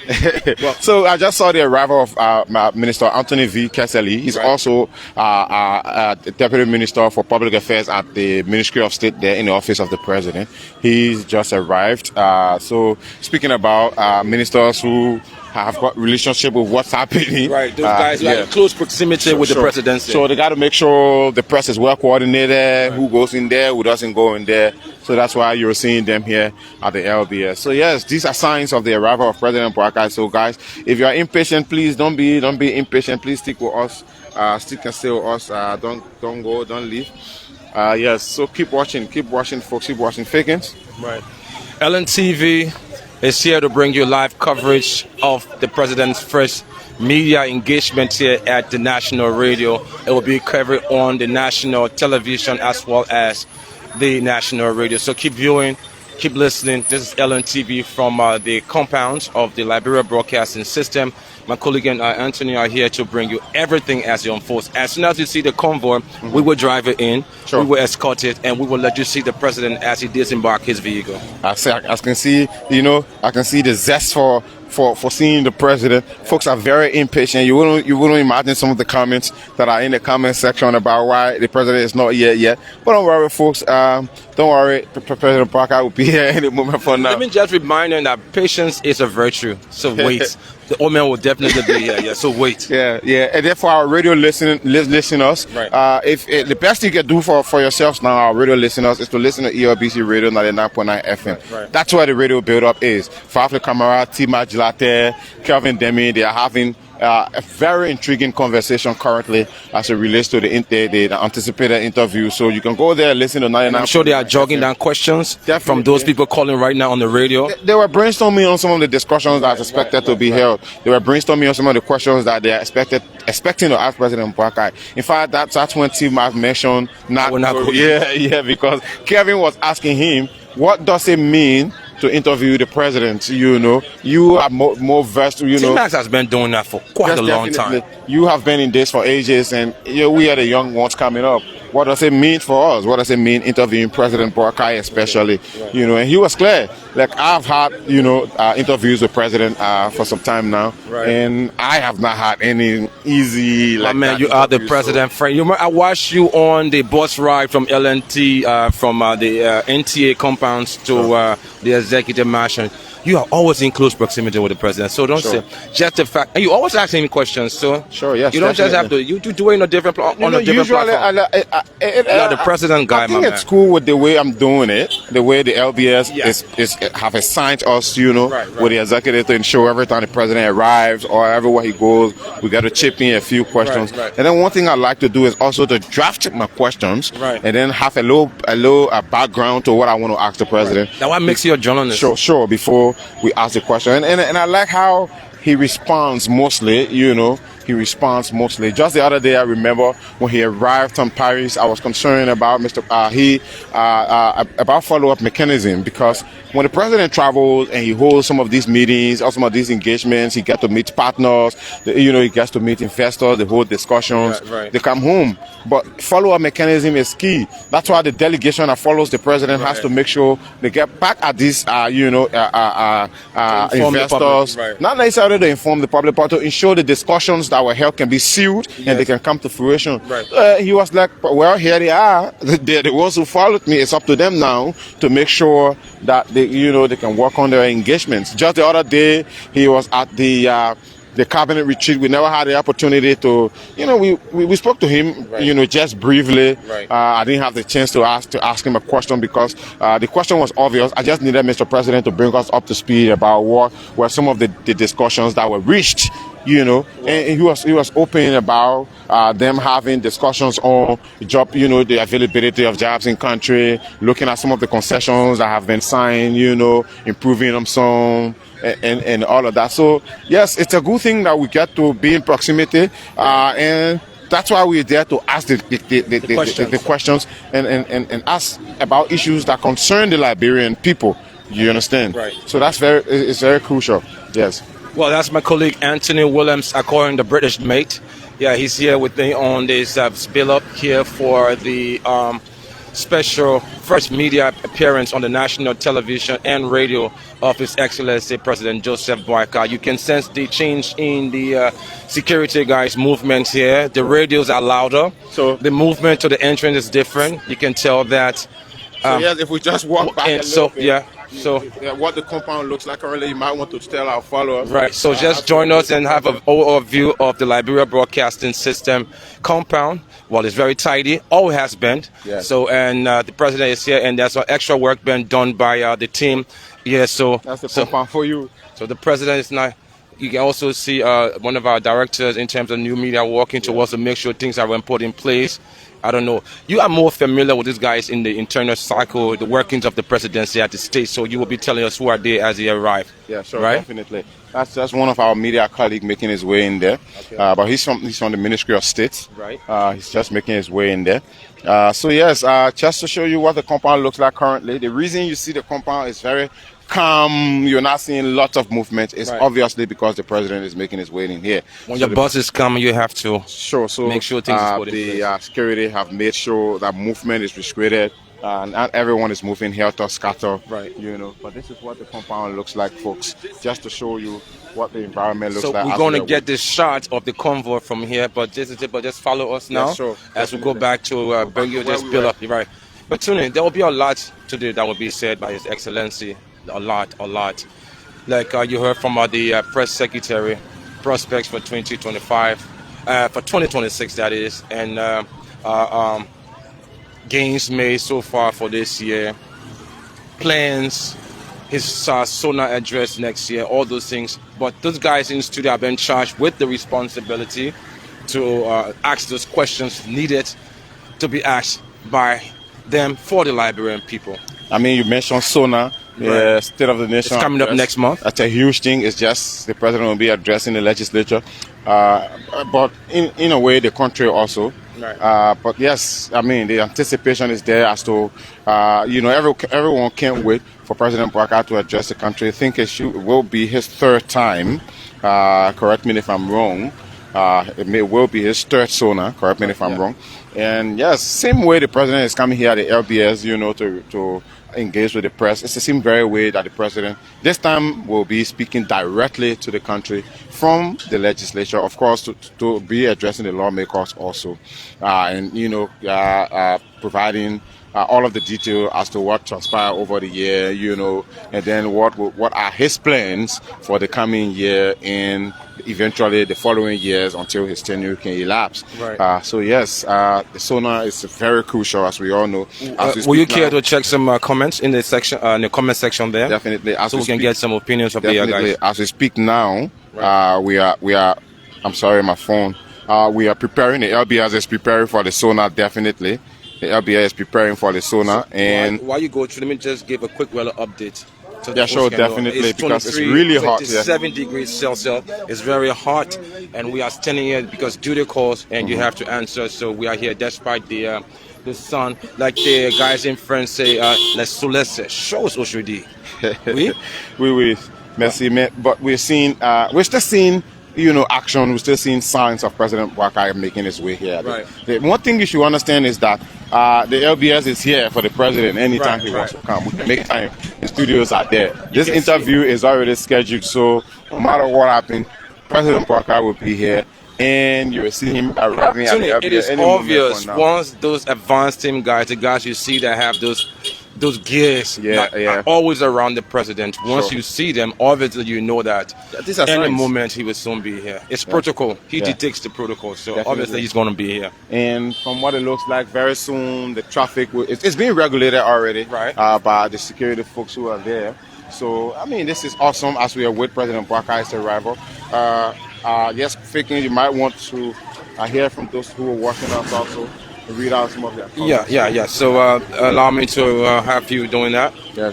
Well, So I just saw the arrival of Minister Anthony V. Keseli. He's also the Deputy Minister for Public Affairs at the Ministry of State there in the office of the President. He's just arrived. So speaking about ministers who have got relationship with what's happening. right, those guys like in close proximity with the presidency. So they got to make sure the press is well coordinated, who goes in there, who doesn't go in there. So that's why you're seeing them here at the LBS. So yes, these are signs of the arrival of President Boakai. So guys, if you are impatient, please don't be impatient. Please stick with us. Stick and stay with us. Don't go, don't leave. Yes, so keep watching, folks. Keep watching Fakins. Right. LNTV is here to bring you live coverage of the president's first media engagement here at the national radio. It will be covered on the national television as well as the national radio. So keep viewing, keep listening. This is LNTV from the compound of the Liberia Broadcasting System. My colleague and Anthony are here to bring you everything as it unfolds. As soon as you see the convoy, we will drive it in, we will escort it, and we will let you see the president as he disembarks his vehicle. I can see, I can see the zest for seeing the president. Folks are very impatient. You wouldn't imagine some of the comments that are in the comment section about why the president is not here yet. But don't worry, folks. Don't worry. President Boakai will be here any moment from now. Let me just remind you that patience is a virtue. So wait. The old man will definitely be here. Yeah, so wait. Yeah. And therefore, our radio listeners, right. if the best you can do for yourselves now, our radio listeners, is to listen to ELBC Radio 99.9 FM. Right. That's where the radio build-up is. Fafle Kamara, Tima Gilate, Kelvin Demi, they are having a very intriguing conversation currently as it relates to the anticipated interview. So you can go there and listen to 99. I'm sure they are jogging down questions from those people calling right now on the radio. They were brainstorming on some of the discussions that's expected to be held. They were brainstorming on some of the questions that they are expecting to ask President Boakai. In fact, that's when Tim has mentioned because Kevin was asking him, what does it mean to interview the president? You are more versed. T-Max has been doing that for quite a long time. You have been in this for ages, and we are the young ones coming up. What does it mean for us? What does it mean interviewing President Boakai, especially? Right. And he was clear. Like, I've had interviews with President for some time now, right. And I have not had any easy. You are the president friend. I watched you on the bus ride from LNT from the NTA compounds to the executive mansion. You are always in close proximity with the president, so don't say just the fact. And you always ask him questions, so sure, yes, you don't just have to. You do it in a different on a different platform. The president guy, I think it's cool with the way I'm doing it, the way the LBS is have assigned us, with the executive to ensure every time the president arrives or everywhere he goes, we got to chip in a few questions. Right. And then one thing I like to do is also to draft my questions, and then have a little background to what I want to ask the president. Now, what makes you a journalist? Sure. Before we ask the question, and I like how he responds mostly. He responds mostly. Just the other day, I remember when he arrived from Paris, I was concerned about about follow-up mechanism, because when the president travels and he holds some of these meetings or some of these engagements, he gets to meet partners, he gets to meet investors, they hold discussions, right. They come home. But follow-up mechanism is key. That's why the delegation that follows the president has to make sure they get back at these, investors. Right. Not necessarily to inform the public, but to ensure the discussions that were held can be sealed and they can come to fruition. Right. He was like, well, here they are. They're the ones who followed me. It's up to them now to make sure that they can work on their engagements. Just the other day, he was at the cabinet retreat. We never had the opportunity to, we spoke to him, just briefly. Right. I didn't have the chance to ask him a question because the question was obvious. I just needed Mr. President to bring us up to speed about what were some of the discussions that were reached. And he was open about them having discussions on job, the availability of jobs in country, looking at some of the concessions that have been signed, improving them some, and all of that. So yes, it's a good thing that we get to be in proximity, and that's why we're there to ask the questions and ask about issues that concern the Liberian people. You understand? Right. So it's very crucial. Yes. Well, that's my colleague Anthony Williams, according to British mate. Yeah, he's here with me on this spill up here for the special first media appearance on the national television and radio of His Excellency President Joseph Boakai. You can sense the change in the security guys' movements here. The radios are louder, So- the movement to the entrance is different. You can tell that. So yes, if we just walk back a And little so bit, yeah, so what the compound looks like currently, you might want to tell our followers. right. So just join us and have an overview of the Liberia Broadcasting System compound. Well, it's very tidy. Always has been. Yes. So and the president is here, and there's some extra work being done by the team. Yeah. So That's the so, compound for you. so the president is not. You can also see one of our directors in terms of new media working towards to make sure things are being put in place. I don't know. You are more familiar with these guys in the internal cycle, the workings of the presidency at the state, so you will be telling us who are they as they arrive. Yeah, sure, Right? definitely. That's one of our media colleagues making his way in there. Okay. But he's from the Ministry of State. Right. He's just making his way in there. So yes, just to show you what the compound looks like currently. The reason you see the compound is very calm. You're not seeing lots of movement. It's Right. obviously because the president is making his way in here. When So your buses come, you have to. Sure. So Make sure things is put in the place. security have made sure that movement is restricted. Not everyone is moving helter scatter. Right. You know, but this is what the compound looks like, folks. Just to show you what the environment looks So like. we're as going to we are get this shot of the convoy from here, but this is it. But just follow us now sure. as we go back to bring you this we build were. up. You're right. But tune in. There will be a lot today that will be said by His Excellency. A lot. Like you heard from the press secretary, prospects for 2025, for 2026 that is, and gains made so far for this year, plans, his sonar address next year, all those things. But those guys in studio have been charged with the responsibility to ask those questions needed to be asked by them for the Liberian people. I mean, you mentioned SONA, the Right. State of the Nation. It's coming up address. next month. That's a huge thing. It's just the president will be addressing the legislature. But in a way, the country also. Right. But yes, I mean, the anticipation is there as to, everyone can't wait for President Boakai to address the country. I think it will be his third time. Correct me if I'm wrong. Will be his third SONA. Correct me if I'm wrong. And yes, same way the president is coming here at the LBS, to engage with the press. It's the same very way that the president this time will be speaking directly to the country from the legislature, of course, to be addressing the lawmakers also, and providing all of the detail as to what transpired over the year, and then what are his plans for the coming year and eventually the following years until his tenure can elapse. Right. So yes, the SONA is very crucial, as we all know. As we Will you speak care now, to check some comments in the section, in the comment section there? Definitely. As So we can speak- get some opinions of the Definitely. guys. As we speak now, we are. I'm sorry, my phone. We are preparing. The LBS is preparing for the SONA. Definitely, the LBS is preparing for the SONA. And While you go through, let me just give a quick weather update. So Yeah, the sure, folks can know. definitely, because it's 23, really hot here. 27 degrees Celsius. It's very hot, and we are standing here because duty calls, and you have to answer. So we are here despite the sun. Like the guys in France say, "Les soleils choses aujourd'hui." Oui? we merci, but we're still seeing action. We're still seeing signs of President Boakai making his way here. Right. The one thing you should understand is that the LBS is here for the president anytime Right, he wants to right. come. We can make time. The studios are there. This can interview is already scheduled, so no matter what happens, President Boakai will be here, and you will see him arriving at the LBS. It is any moment obvious from now. once those advanced team guys, the guys you see that have those gears that are always around the president. Once Sure. you see them, obviously you know that these are any signs. moment he will soon be here. It's protocol. He dictates the protocol, so Definitely. obviously he's going to be here. And from what it looks like, very soon the traffic it's being regulated already, Right. By the security folks who are there. So I mean, this is awesome as we are with President Boakai's arrival. Yes, thinking you might want to hear from those who are watching us also, to read out some of their comments. Yeah. So allow me to have you doing that. Yeah.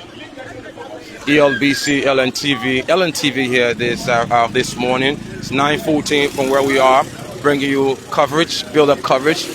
ELBC, LNTV here this morning. It's 9:14 from where we are, bringing you coverage, build-up coverage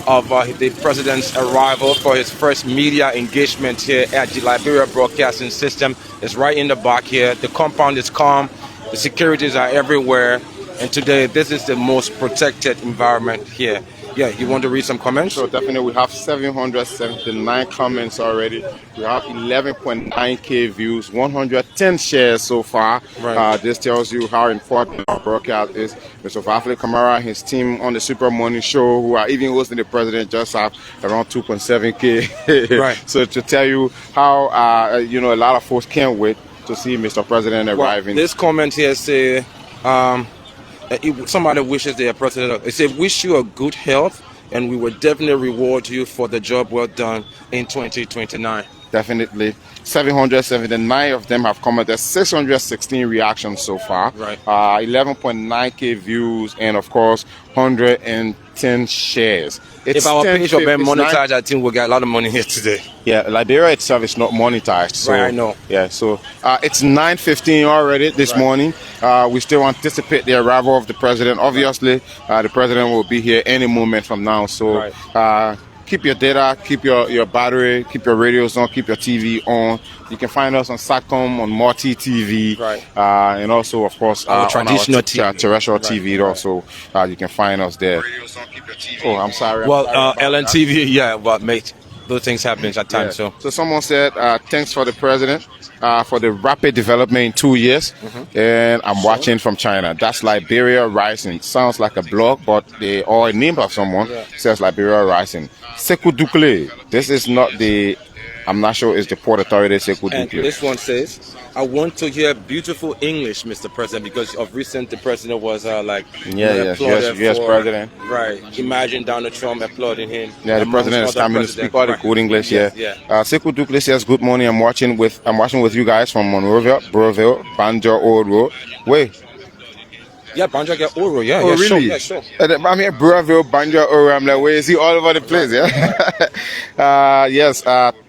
of the president's arrival for his first media engagement here at the Liberia Broadcasting System. It's right in the back here. The compound is calm. The securities are everywhere. And today, this is the most protected environment here. Yeah, you want to read some comments? So definitely we have 779 comments already. We have 11.9k views, 110 shares so far. Right. This tells you how important our broadcast is. Mr. Vafle Kamara and his team on the Super Morning Show, who are even hosting the president, just have around 2.7k. Right. So to tell you how a lot of folks can't wait to see Mr. President arriving. This comment here say, somebody wishes their president. It said, "Wish you a good health, and we will definitely reward you for the job well done in 2029." Definitely. 779 of them have commented, 616 reactions so far. Right. 11.9k views, and of course, 110 shares. If our page was been monetized, I think we'll get a lot of money here today. Yeah, Liberia itself is not monetized. So, right, I know. Yeah, so it's 9:15 already this morning. We still anticipate the arrival of the president. Obviously, the president will be here any moment from now. So keep your data, keep your battery, keep your radios on, keep your TV on. You can find us on Satcom, on Multi TV, and also, of course, traditional TV. Terrestrial TV. Also, you can find us there. Oh, I'm sorry. Well, LNTV, yeah, but mate, those things happen at times. So someone said, thanks for the president for the rapid development in 2 years. And I'm watching from China. That's Liberia Rising. Sounds like a blog, but they are a name of someone. Says Liberia Rising. Sekou Dukle. This is not the, I'm not sure it's the Port Authority Sekou And Dukle. this one says, "I want to hear beautiful English, Mr. President, because of recent the president was yes, president. Right. Imagine Donald Trump applauding him. Yeah, the president is coming to speak all the good English. Yeah. Sekou Dukle says, "Good morning. I'm watching with you guys from Monrovia, Broville, Banjo, Old Road. Wait. Yeah, Banjo get Oro. Yeah, Oh, really? Sure. I'm here, Broville, Banjo, Oro. I'm like, where is he? All over the place, yeah. Yes,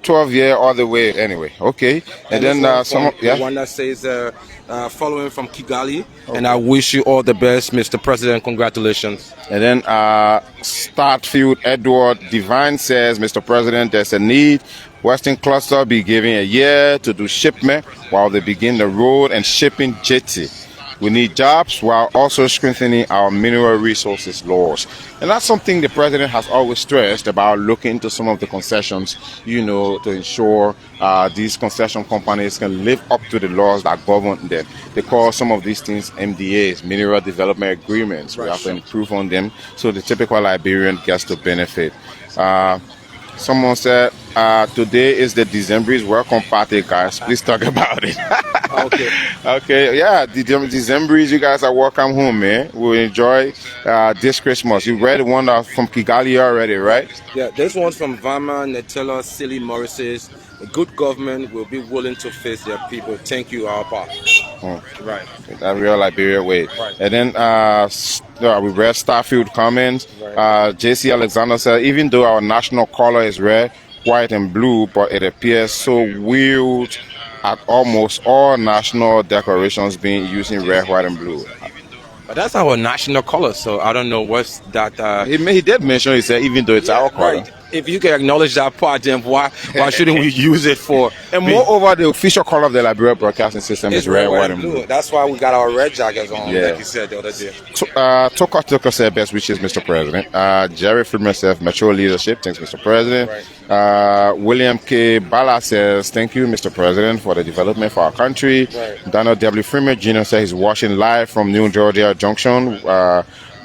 12 year all the way. Anyway, okay. And then one that says, following from Kigali, and I wish you all the best, Mr. President. Congratulations. And then Startfield Edward Divine says, Mr. President, there's a need. Western Cluster be giving a year to do shipment while they begin the road and shipping jetty. We need jobs while also strengthening our mineral resources laws." And that's something the president has always stressed about, looking into some of the concessions, to ensure these concession companies can live up to the laws that govern them. They call some of these things MDAs, Mineral Development Agreements. We have to improve on them so the typical Liberian gets to benefit. Someone said, today is the December's welcome party, guys. Please talk about it. Okay. Yeah, the December's, you guys are welcome home, man. We'll enjoy this Christmas. You read the one from Kigali already, right? Yeah, this one's from Vama Netella Silly Morris. "A good government will be willing to face their people. Thank you, our part." Right. That real Liberia way. Right. And then we read Starfield comments. JC Alexander said, "Even though our national color is red, white, and blue, but it appears so weird at almost all national decorations being using red, white, and blue." But that's our national color, so I don't know what's that. He did mention, he said, even though it's our color. Right. If you can acknowledge that part, then why shouldn't we use it for? And moreover, the official color of the Liberia Broadcasting System is red, white, and blue. That's why we got our red jackets on, like you said the other day. Toka said, "Best wishes, Mr. President." Jerry Freeman says, "Mature leadership." Thanks, Mr. President. William K. Bala says, "Thank you, Mr. President, for the development for our country." Daniel W. Freeman Jr. says he's watching live from New Georgia Junction.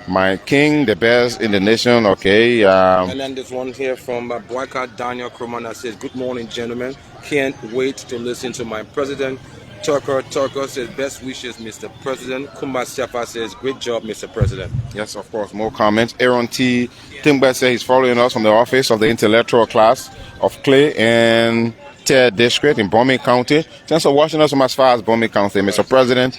"My king, the best in the nation." Okay. And then there's one here from Boakai Daniel Kromana says, "Good morning, gentlemen. Can't wait to listen to my president." Turker says, "Best wishes, Mr. President." Kumba Sefa says, "Great job, Mr. President." Yes, of course. More comments. Aaron T. Timber says he's following us from the office of the intellectual class of Clay and District in Bombay County. Thanks for watching us from as far as Bombay County, Mr. President.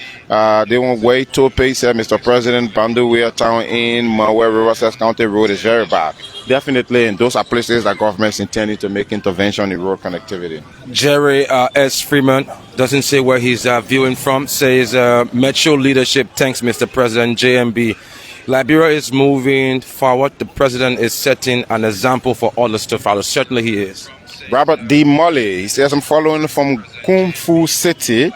They won't wait. Tope said, "Mr. President, Bandawea Town in Mawe Riverside County Road is very bad." Definitely, and those are places that governments intending to make intervention in road connectivity. Jerry S. Freeman doesn't say where he's viewing from. Says, "Metro leadership, thanks, Mr. President. JMB. Liberia is moving forward. The president is setting an example for others to follow." Certainly he is. Robert D. Molly, he says, "I'm following from Kung Fu City,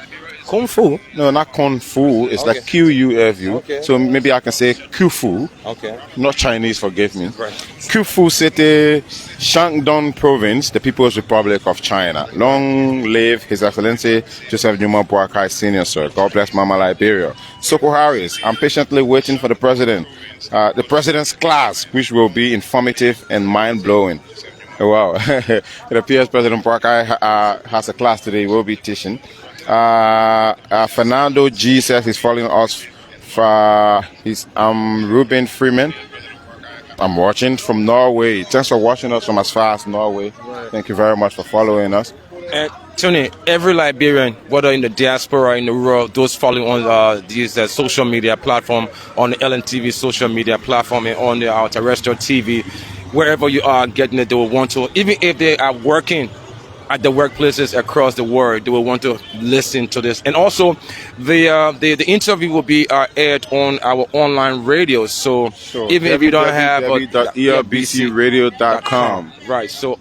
Kung Fu. No, not Kung Fu. It's Okay. like Q-U-F-U. Okay. So maybe I can say Khufu. Okay. Not Chinese, forgive me. Right. Khufu City, Shandong Province, the People's Republic of China. Long live His Excellency Joseph Numa Boakai Senior, sir. God bless Mama Liberia. Soko Harris, I'm patiently waiting for the the president's class, which will be informative and mind-blowing. Oh, wow. It appears President Boakai has a class today. He will be teaching. Fernando G says he's following us. Ruben Freeman. I'm watching from Norway. Thanks for watching us from as far as Norway. Right. Thank you very much for following us. And Tony, every Liberian, whether in the diaspora or in the world, those following on these social media platform, on the LNTV social media platform, and on our terrestrial TV, wherever you are getting it, they will want to, even if they are working at the workplaces across the world, they will want to listen to this. And also, the interview will be aired on our online radio. So even if you don't have www.elbcradio.com. Right. So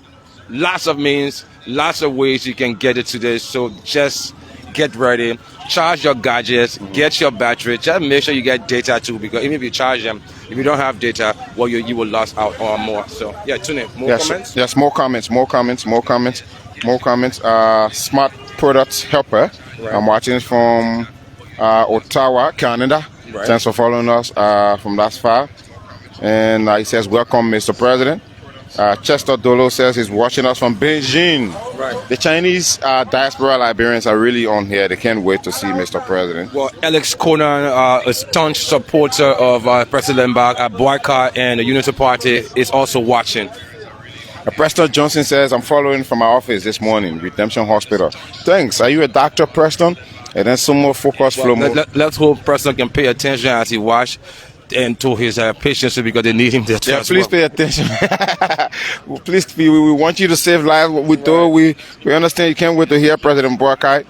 lots of means, lots of ways you can get it today. So just get ready, charge your gadgets, get your battery. Just make sure you get data too, because even if you charge them, if you don't have data, well, you will lose out on more. So yeah, tune in. More comments? Yes, more comments. Smart Products Helper. Right. I'm watching from Ottawa, Canada. Right. Thanks for following us from that far. And he says, welcome, Mr. President. Chester Dolo says he's watching us from Beijing. Right. The Chinese diaspora Liberians are really on here. They can't wait to see Mr. President. Well, Alex Conan, a staunch supporter of President Boakai and the Unity Party, is also watching. Preston Johnson says, I'm following from my office this morning, Redemption Hospital. Thanks. Are you a doctor, Preston? And then some more focus flow. Let's hope Preston can pay attention as he watch and to his patients, because they need him there too. Yeah, as please well. pay attention. Please, we want you to save lives. We understand you can't wait to hear President Boakai.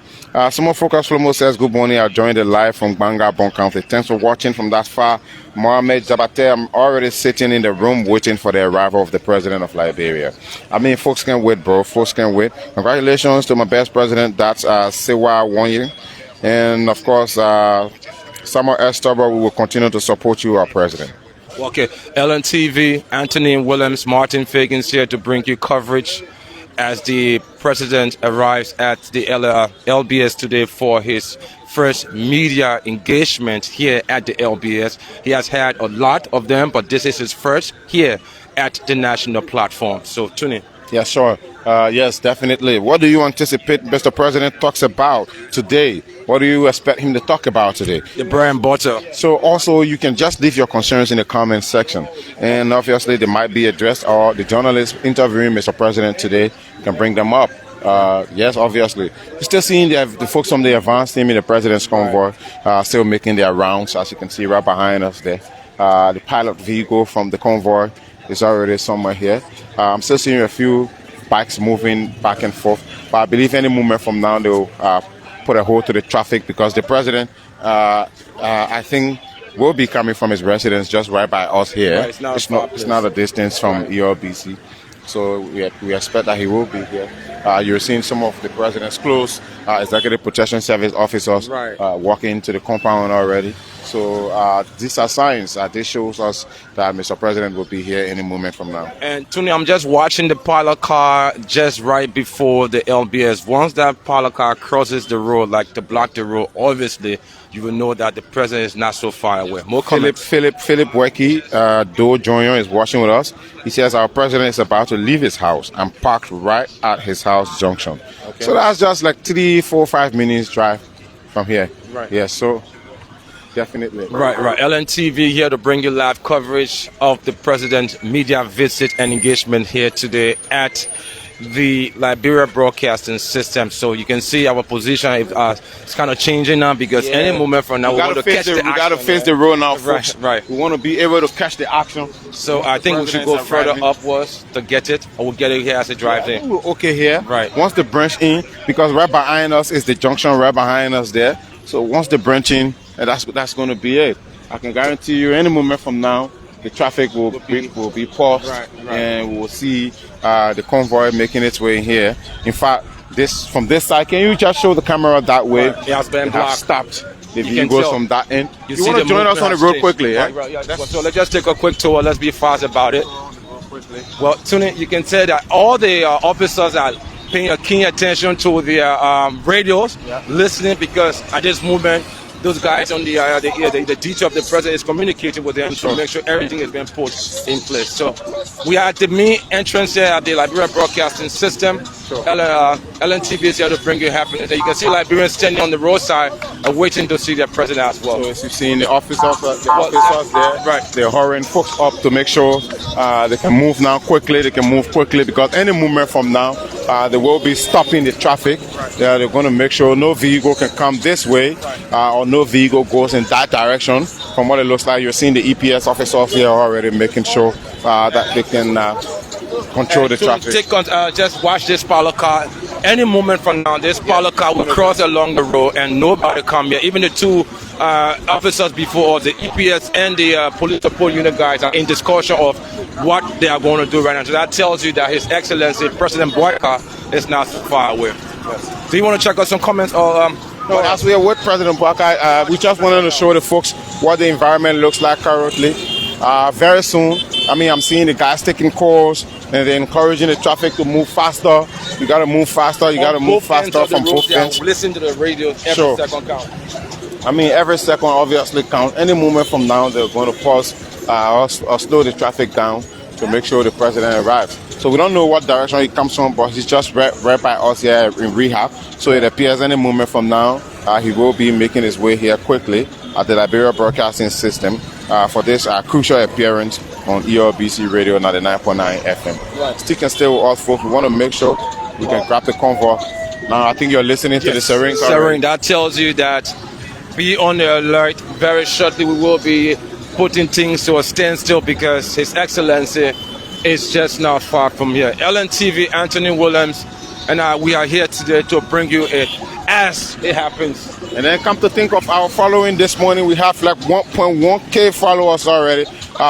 Someone Focus Flomo says, good morning. I joined the live from Banga, Bon County. Thanks for watching from that far. Mohamed Jabate, I'm already sitting in the room waiting for the arrival of the president of Liberia. I mean, folks can't wait, bro. Folks can't wait. Congratulations to my best president. That's Sewa Wonyi. And, of course, Samuel S. Turbo, we will continue to support you, our president. Okay, LNTV, Anthony Williams, Martin Fagans here to bring you coverage as the president arrives at the LBS today for his first media engagement here at the LBS. He has had a lot of them, but this is his first here at the national platform. So tune in. Yeah, sure. Yes, definitely. What do you anticipate Mr. President talks about today? What do you expect him to talk about today? The bread and butter. So also, you can just leave your concerns in the comment section. And obviously, they might be addressed, or the journalists interviewing Mr. President today can bring them up. Yes, obviously. You're still seeing the folks from the advance team in the president's convoy still making their rounds, as you can see right behind us there. The pilot vehicle from the convoy is already somewhere here. I'm still seeing a few bikes moving back and forth, but I believe any moment from now they'll put a hold to the traffic, because the president, I think, will be coming from his residence just right by us here. Right, it's not a distance from ELBC, so we expect that he will be here. You're seeing some of the president's close executive protection service officers walking into the compound already. So these are signs. This shows us that Mr. President will be here any moment from now. And Tony, I'm just watching the pilot car just right before the LBS. Once that pilot car crosses the road, like to block the road, obviously you will know that the president is not so far away. More comments. Philip Weki, Do Joyon, is watching with us. He says our president is about to leave his house and parked right at his house junction. Okay. So that's just like 3, 4, 5 minutes drive from here. Right. Yeah, so definitely. Right. LNTV here to bring you live coverage of the president's media visit and engagement here today at the Liberia Broadcasting System. So you can see our position it's kind of changing now, because any moment from now we want to catch the action. We got to face the road now, folks. Right. We want to be able to catch the action. So I think we should go further upwards to get it, or we'll get it here as it drives in. We're okay here. Right. Once the branch in, because right behind us is the junction right behind us there. So once the branch in, that's going to be it. I can guarantee you any moment from now, the traffic will be paused, and we'll see the convoy making its way in here. In fact, this from this side. Can you just show the camera that way? Right. It has been They have blocked. stopped. The You can vehicles tell. from that end. You You see want to the join us movement on the has road changed. quickly, yeah? Right, yeah. So let's just take a quick tour. Let's be fast about it. Well, Tony, you can tell that all the officers are paying a keen attention to their radios, listening, because at this moment, those guys on the detail of the president is communicating with them to make sure everything is being put in place. So we are at the main entrance here at the Liberia Broadcasting System. LNTV is here to bring you happiness. You can see Liberians standing on the roadside waiting to see their president as well. So as you've seen, the officers there, right. they're hurrying folks up to make sure they can move now quickly. They can move quickly because any movement from now, they will be stopping the traffic. They're going to make sure no vehicle can come this way or no vehicle goes in that direction. From what it looks like, you're seeing the EPS officers here already making sure that they can control the traffic. Just watch this parlor car. Any moment from now, this parlor car will cross along the road and nobody come here. Even the two officers before, the EPS and the police support unit guys, are in discussion of what they are going to do right now. So that tells you that His Excellency President Boakai is not so far away. Do you want to check out some comments? Or, No, as we are with President Boakai, we just wanted to show the folks what the environment looks like currently. Very soon, I'm seeing the guys taking calls and they're encouraging the traffic to move faster. You got to move faster. You got to move faster from both ends. Listen to the radio every second count. Every second obviously counts. Any moment from now, they're going to pause or slow the traffic down to make sure the president arrives. So we don't know what direction he comes from, but he's just right by us here in rehab. So it appears any moment from now, he will be making his way here quickly at the Liberia Broadcasting System for this crucial appearance on ELBC Radio 99.9 FM. Right. Stick and stay with us, folks. We want to make sure we can grab the convoy. Now, I think you're listening to the siren. Siren, that tells you that be on the alert. Very shortly, we will be putting things to a standstill because His Excellency is just not far from here. LNTV, Anthony Williams, and we are here today to bring you it as it happens. And then come to think of our following this morning, we have like 1.1K followers already,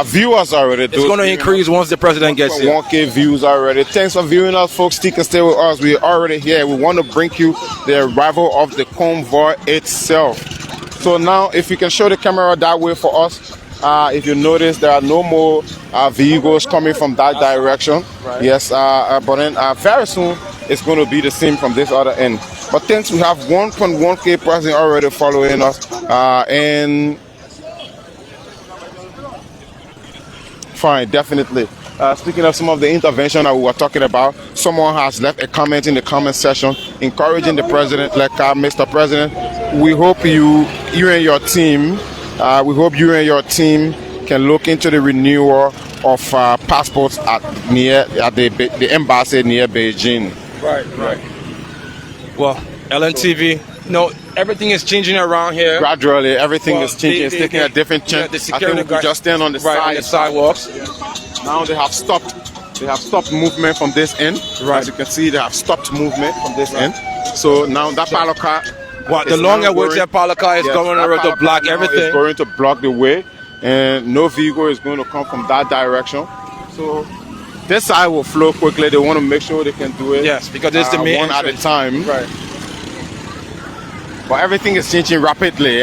viewers already. It's going to increase once the president gets here. 1K views already. Thanks for viewing us, folks. Stick and stay with us. We're already here. We want to bring you the arrival of the convoy itself. So now, if you can show the camera that way for us, if you notice, there are no more vehicles coming from that direction. Right. Yes, but then very soon it's going to be the same from this other end. But thanks, we have 1.1K person already following us, and fine, definitely. Speaking of some of the intervention that we were talking about, someone has left a comment in the comment section encouraging the president, like Mr. President, we hope you and your team. We hope can look into the renewal of passports at the embassy near Beijing. Right. Well, LNTV, everything is changing around here. Gradually, everything is changing. It's taking a different change. The security we just stand on the side. On the sidewalks. Now they have stopped. They have stopped movement from this end. Right. As you can see, they have stopped movement from this end. So now that palo car. The longer waited parlor car is going to block everything. It's going to block the way, and no vehicle is going to come from that direction. So this side will flow quickly. They want to make sure they can do it. Yes, because it's the main one entrance. at a time. Right. But everything is changing rapidly.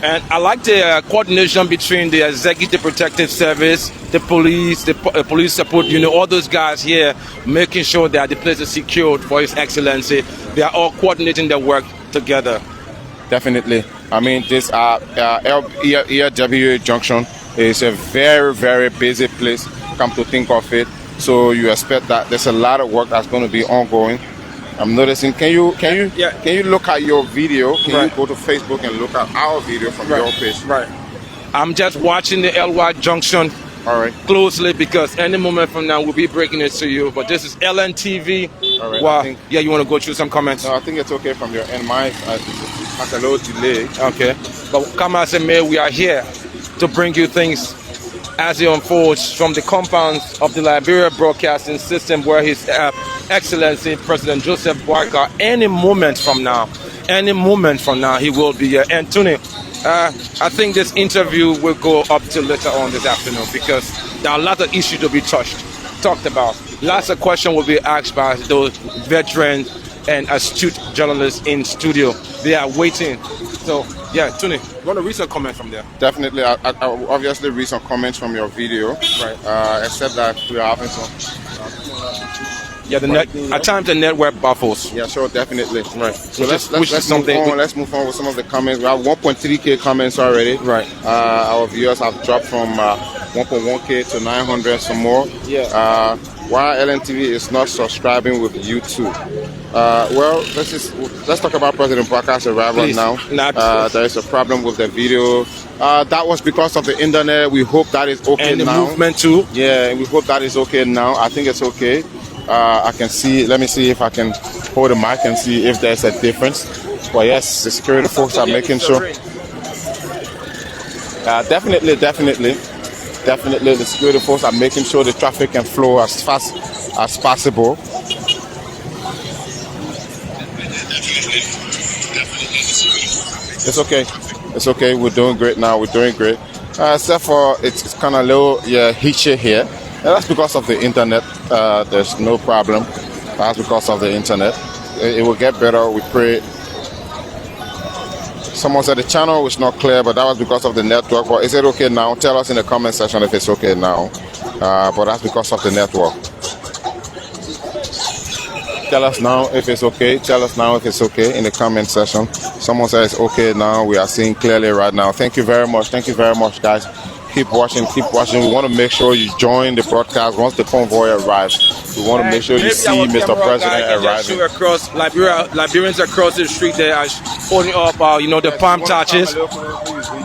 And I like the coordination between the Executive Protective Service, the police, the police support unit, all those guys here, making sure that the place is secured for His Excellency. They are all coordinating their work together. Definitely. This ERWA Junction is a very, very busy place, come to think of it. So you expect that there's a lot of work that's going to be ongoing. I'm noticing. Can you look at your video? Can you go to Facebook and look at our video from your page? Right. I'm just watching the LY Junction closely because any moment from now we'll be breaking it to you. But this is LNTV. All right. Wow. You want to go through some comments? No, I think it's okay from your end. Mine has a little delay. Okay. But come as it may, we are here to bring you things as it unfolds from the compounds of the Liberia Broadcasting System, where His Excellency President Joseph Boakai, any moment from now, he will be here. And Tony, I think this interview will go up till later on this afternoon because there are a lot of issues to be talked about. lots of questions will be asked by those veteran and astute journalists in studio. They are waiting. So, yeah, Tony, you want to read some comments from there? Definitely. I will obviously read some comments from your video. Right. Except that we are having some. Yeah, at times the network baffles. Yeah, sure, definitely. Right. So let's move on. Let's move on with some of the comments. We have 1.3K comments already. Right. Our viewers have dropped from 1.1K to 900, some more. Yeah. Why LNTV is not subscribing with YouTube? Well, let's talk about President Boakai's arrival now. There is a problem with the video. That was because of the internet. We hope that is okay and now. And the movement too. Yeah, we hope that is okay now. I think it's okay. I can see. Let me see if I can hold the mic and see if there's a difference. But yes, the security folks are making sure. Definitely, the security forces are making sure the traffic can flow as fast as possible. It's okay. It's okay. We're doing great now. We're doing great. Except for it's kind of low, hitchy here. And that's because of the internet. There's no problem. That's because of the internet. It will get better. We pray. Someone said the channel was not clear, but that was because of the network. But is it okay now? Tell us in the comment section if it's okay now. But that's because of the network. Tell us now if it's okay. Tell us now if it's okay in the comment section. Someone says it's okay now. We are seeing clearly right now. Thank you very much. Thank you very much, guys. Keep watching. Keep watching. We want to make sure you join the broadcast once the convoy arrives. We want to make sure you see Mr. President arriving. Across Liberians across the street there are holding up, the palm torches.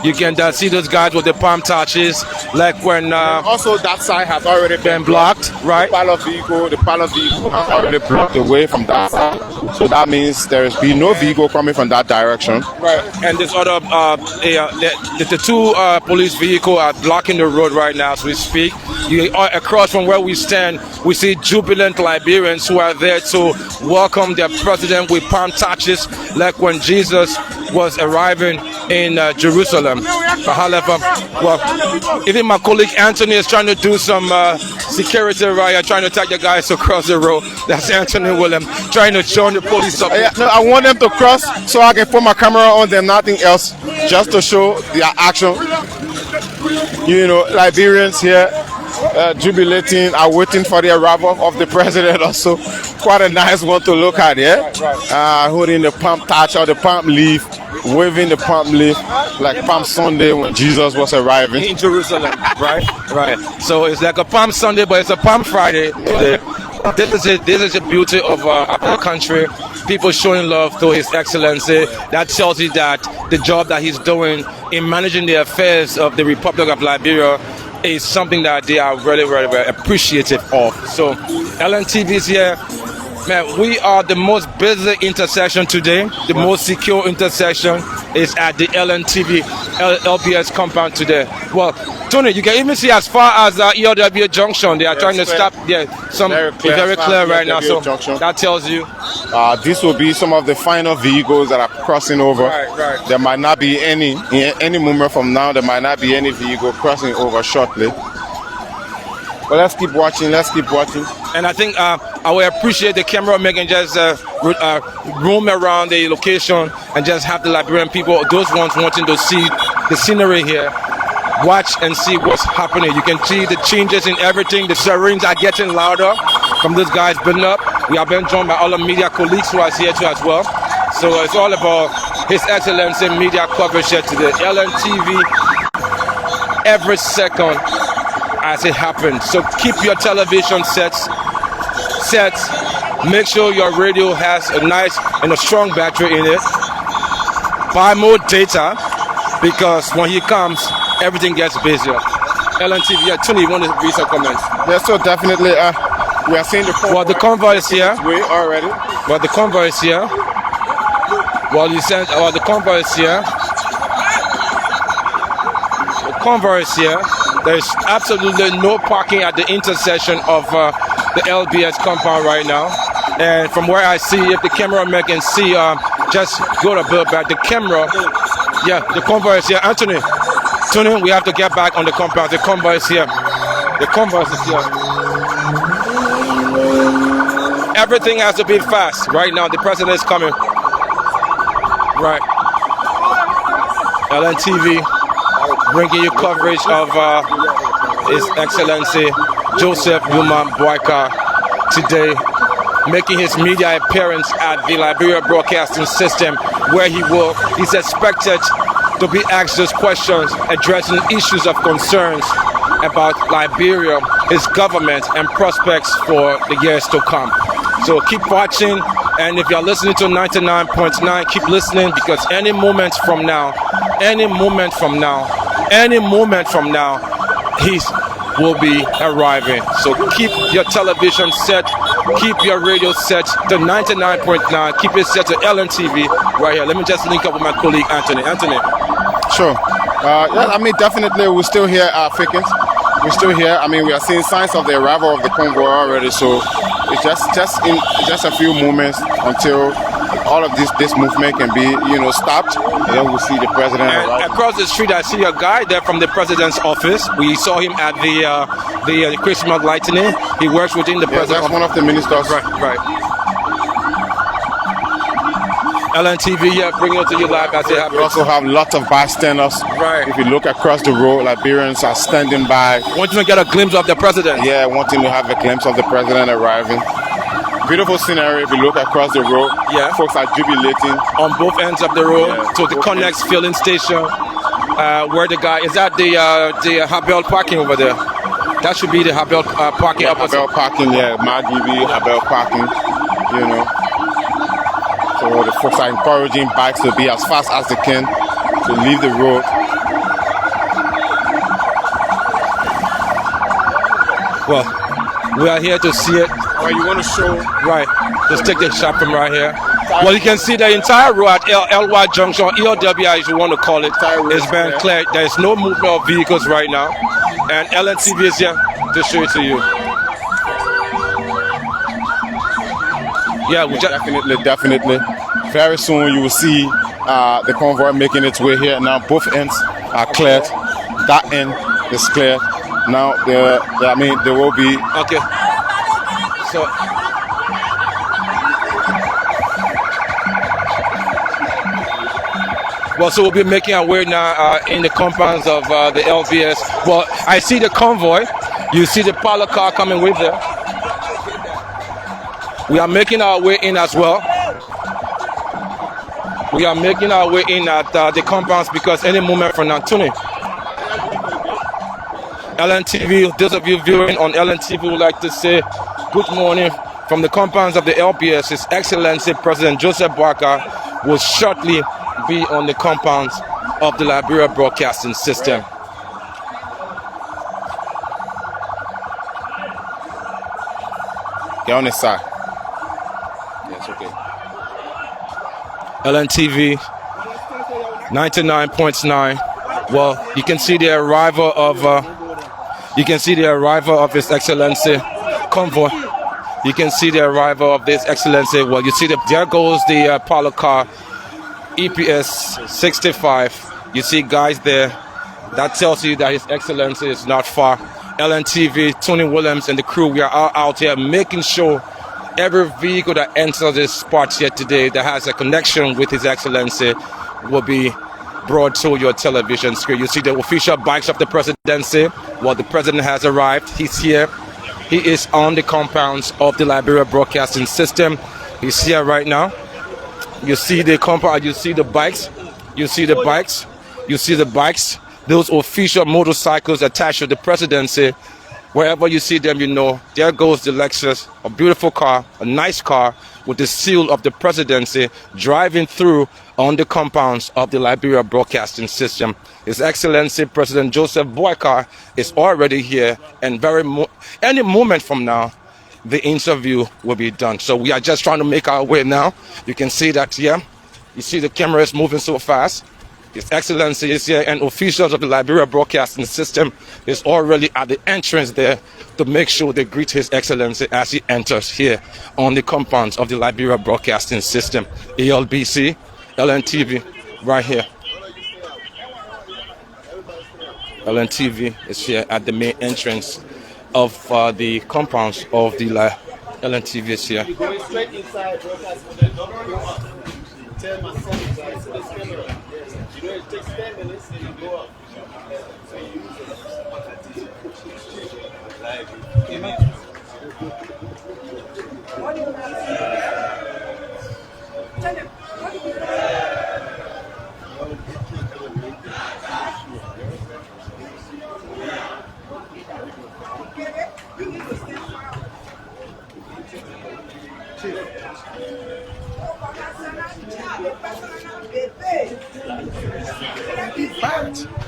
You can see those guys with the palm torches, like when. Also, that side has already been blocked, right? The pilot vehicle has already blocked away from that side. So that means there is no vehicle coming from that direction. Right. And this other, the two police vehicles are blocking the road right now as we speak. Across from where we stand, we see jubilant Liberians who are there to welcome their president with palm torches, like when Jesus was arriving in Jerusalem. However, even my colleague Anthony is trying to do some security riot, trying to take the guys across the road. That's Anthony William trying to join the police up. No, I want them to cross so I can put my camera on them, nothing else, just to show their action. Liberians here jubilating, are waiting for the arrival of the president. Also, quite a nice one to look at, yeah. Holding the palm torch or the palm leaf, waving the palm leaf like Palm Sunday when Jesus was arriving in Jerusalem, right? So it's like a Palm Sunday, but it's a Palm Friday. This is the beauty of our country. People showing love to His Excellency. That tells you that the job that he's doing in managing the affairs of the Republic of Liberia is something that they are really, really, very appreciative of. So LNTV is here. Man, we are the most busy intersection today. The most secure intersection is at the LNTV LBS compound today. Well, Tony, you can even see as far as ELW Junction. They are trying to stop. Yeah, very clear right now. So junction. That tells you. This will be some of the final vehicles that are crossing over. Right. There might not be any moment from now. There might not be any vehicle crossing over shortly. But let's keep watching. And I think I will appreciate the camera making just roam around the location and just have the Liberian people, those ones wanting to see the scenery here, watch and see what's happening. You can see the changes in everything. The sirens are getting louder from those guys building up. We have been joined by all the media colleagues who are here too as well. So it's all about His Excellency media coverage here today. LNTV every second as it happens. So keep your television sets. Make sure your radio has a nice and a strong battery in it. Buy more data because when he comes, everything gets busier. LNTV, Tony, you want to read some comments? Yes, so definitely. We are seeing the convoy. Well, the convoy is here. We already. Well, the convoy is here. The convoy is here. The convoy is here. There's absolutely no parking at the intersection of the LBS compound right now. And from where I see, if the cameraman can see, just go a bit back. The camera, the convoy is here. Anthony, we have to get back on the compound. The convoy is here. The convoy is here. Everything has to be fast. Right now, the president is coming. Right. LNTV bringing you coverage of His Excellency Joseph Boakai today, making his media appearance at the Liberia Broadcasting System, where he's expected to be asked those questions addressing issues of concerns about Liberia, his government, and prospects for the years to come. So keep watching, and if you're listening to 99.9, keep listening, because any moment from now, he will be arriving. So keep your television set, keep your radio set to 99.9, keep it set to LNTV right here. Let me just link up with my colleague Anthony. Anthony. Sure. Yeah, I mean, definitely we're still here at Fikins. We're still here. I mean, we are seeing signs of the arrival of the convoy already. So it's just a few moments until all of this movement can be, stopped, and then we'll see the president arrive. Across the street, I see a guy there from the president's office. We saw him at the Christmas lightning. He works within the president's office. That's one of the ministers. Right. LNTV here, bringing it to you live as it happens. We also have lots of bystanders. Right. If you look across the road, Liberians are standing by, wanting to get a glimpse of the president. Yeah, wanting to have a glimpse of the president arriving. Beautiful scenery. If you look across the road, folks are jubilating on both ends of the road to the Connex filling station. Where the guy is that the Habel parking over there? That should be the Habel parking. Habel parking, Magibi, Habel parking. So the folks are encouraging bikes to be as fast as they can to leave the road. Well, we are here to see it. Well, you want to show? Right. Just take the shot from right here. Well, you can see the entire road at LY Junction, ELWI as you want to call it, is being cleared. There is no movement of vehicles right now. And LNTV is here to show it to you. Yeah, definitely. Very soon you will see the convoy making its way here. Now both ends are cleared. That end is cleared. Now there will be. Okay. So we'll be making our way now in the compounds of the LBS. Well, I see the convoy. You see the parlor car coming with them. We are making our way in as well. We are making our way in at the compounds because any moment from now, Tony. LNTV, those of you viewing on LNTV would like to say good morning from the compounds of the LBS. His Excellency President Joseph Boakai will shortly be on the compounds of the Liberia Broadcasting System. Get on this side. Yes, okay. LNTV 99.9. Well, you can see the arrival of His Excellency convoy. You can see the arrival of this Excellency. Well, you see there goes the parlor car EPS 65. You see guys there. That tells you that His Excellency is not far. LNTV, Tony Williams and the crew, we are all out here making sure every vehicle that enters this spot here today that has a connection with His Excellency will be brought to your television screen. You see the official bikes of the presidency. Well, the president has arrived. He's here. He is on the compounds of the Liberia Broadcasting System. He's here right now. You see the compound. You see the bikes. You see the bikes. You see the bikes. Those official motorcycles attached to the presidency. Wherever you see them, you know, there goes the Lexus, a beautiful car, a nice car with the seal of the presidency driving through on the compounds of the Liberia Broadcasting System. His Excellency President Joseph Boakai is already here, and any moment from now, the interview will be done. So we are just trying to make our way now. You can see that here. You see the camera is moving so fast. His Excellency is here, and officials of the Liberia Broadcasting System is already at the entrance there to make sure they greet His Excellency as he enters here on the compounds of the Liberia Broadcasting System. ELBC, LNTV, right here. LNTV is here at the main entrance of the compounds of the LNTV is here. You're going straight inside, broadcast for the don't go up. Tell my son, I see this camera. You know, it takes 10 minutes and you go up. So you use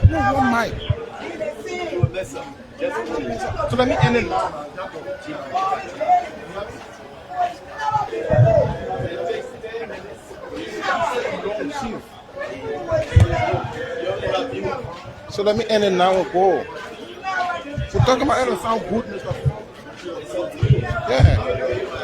No, one mic. So let me end it now. So let me end it now and go. So talking about it sound good. Yeah.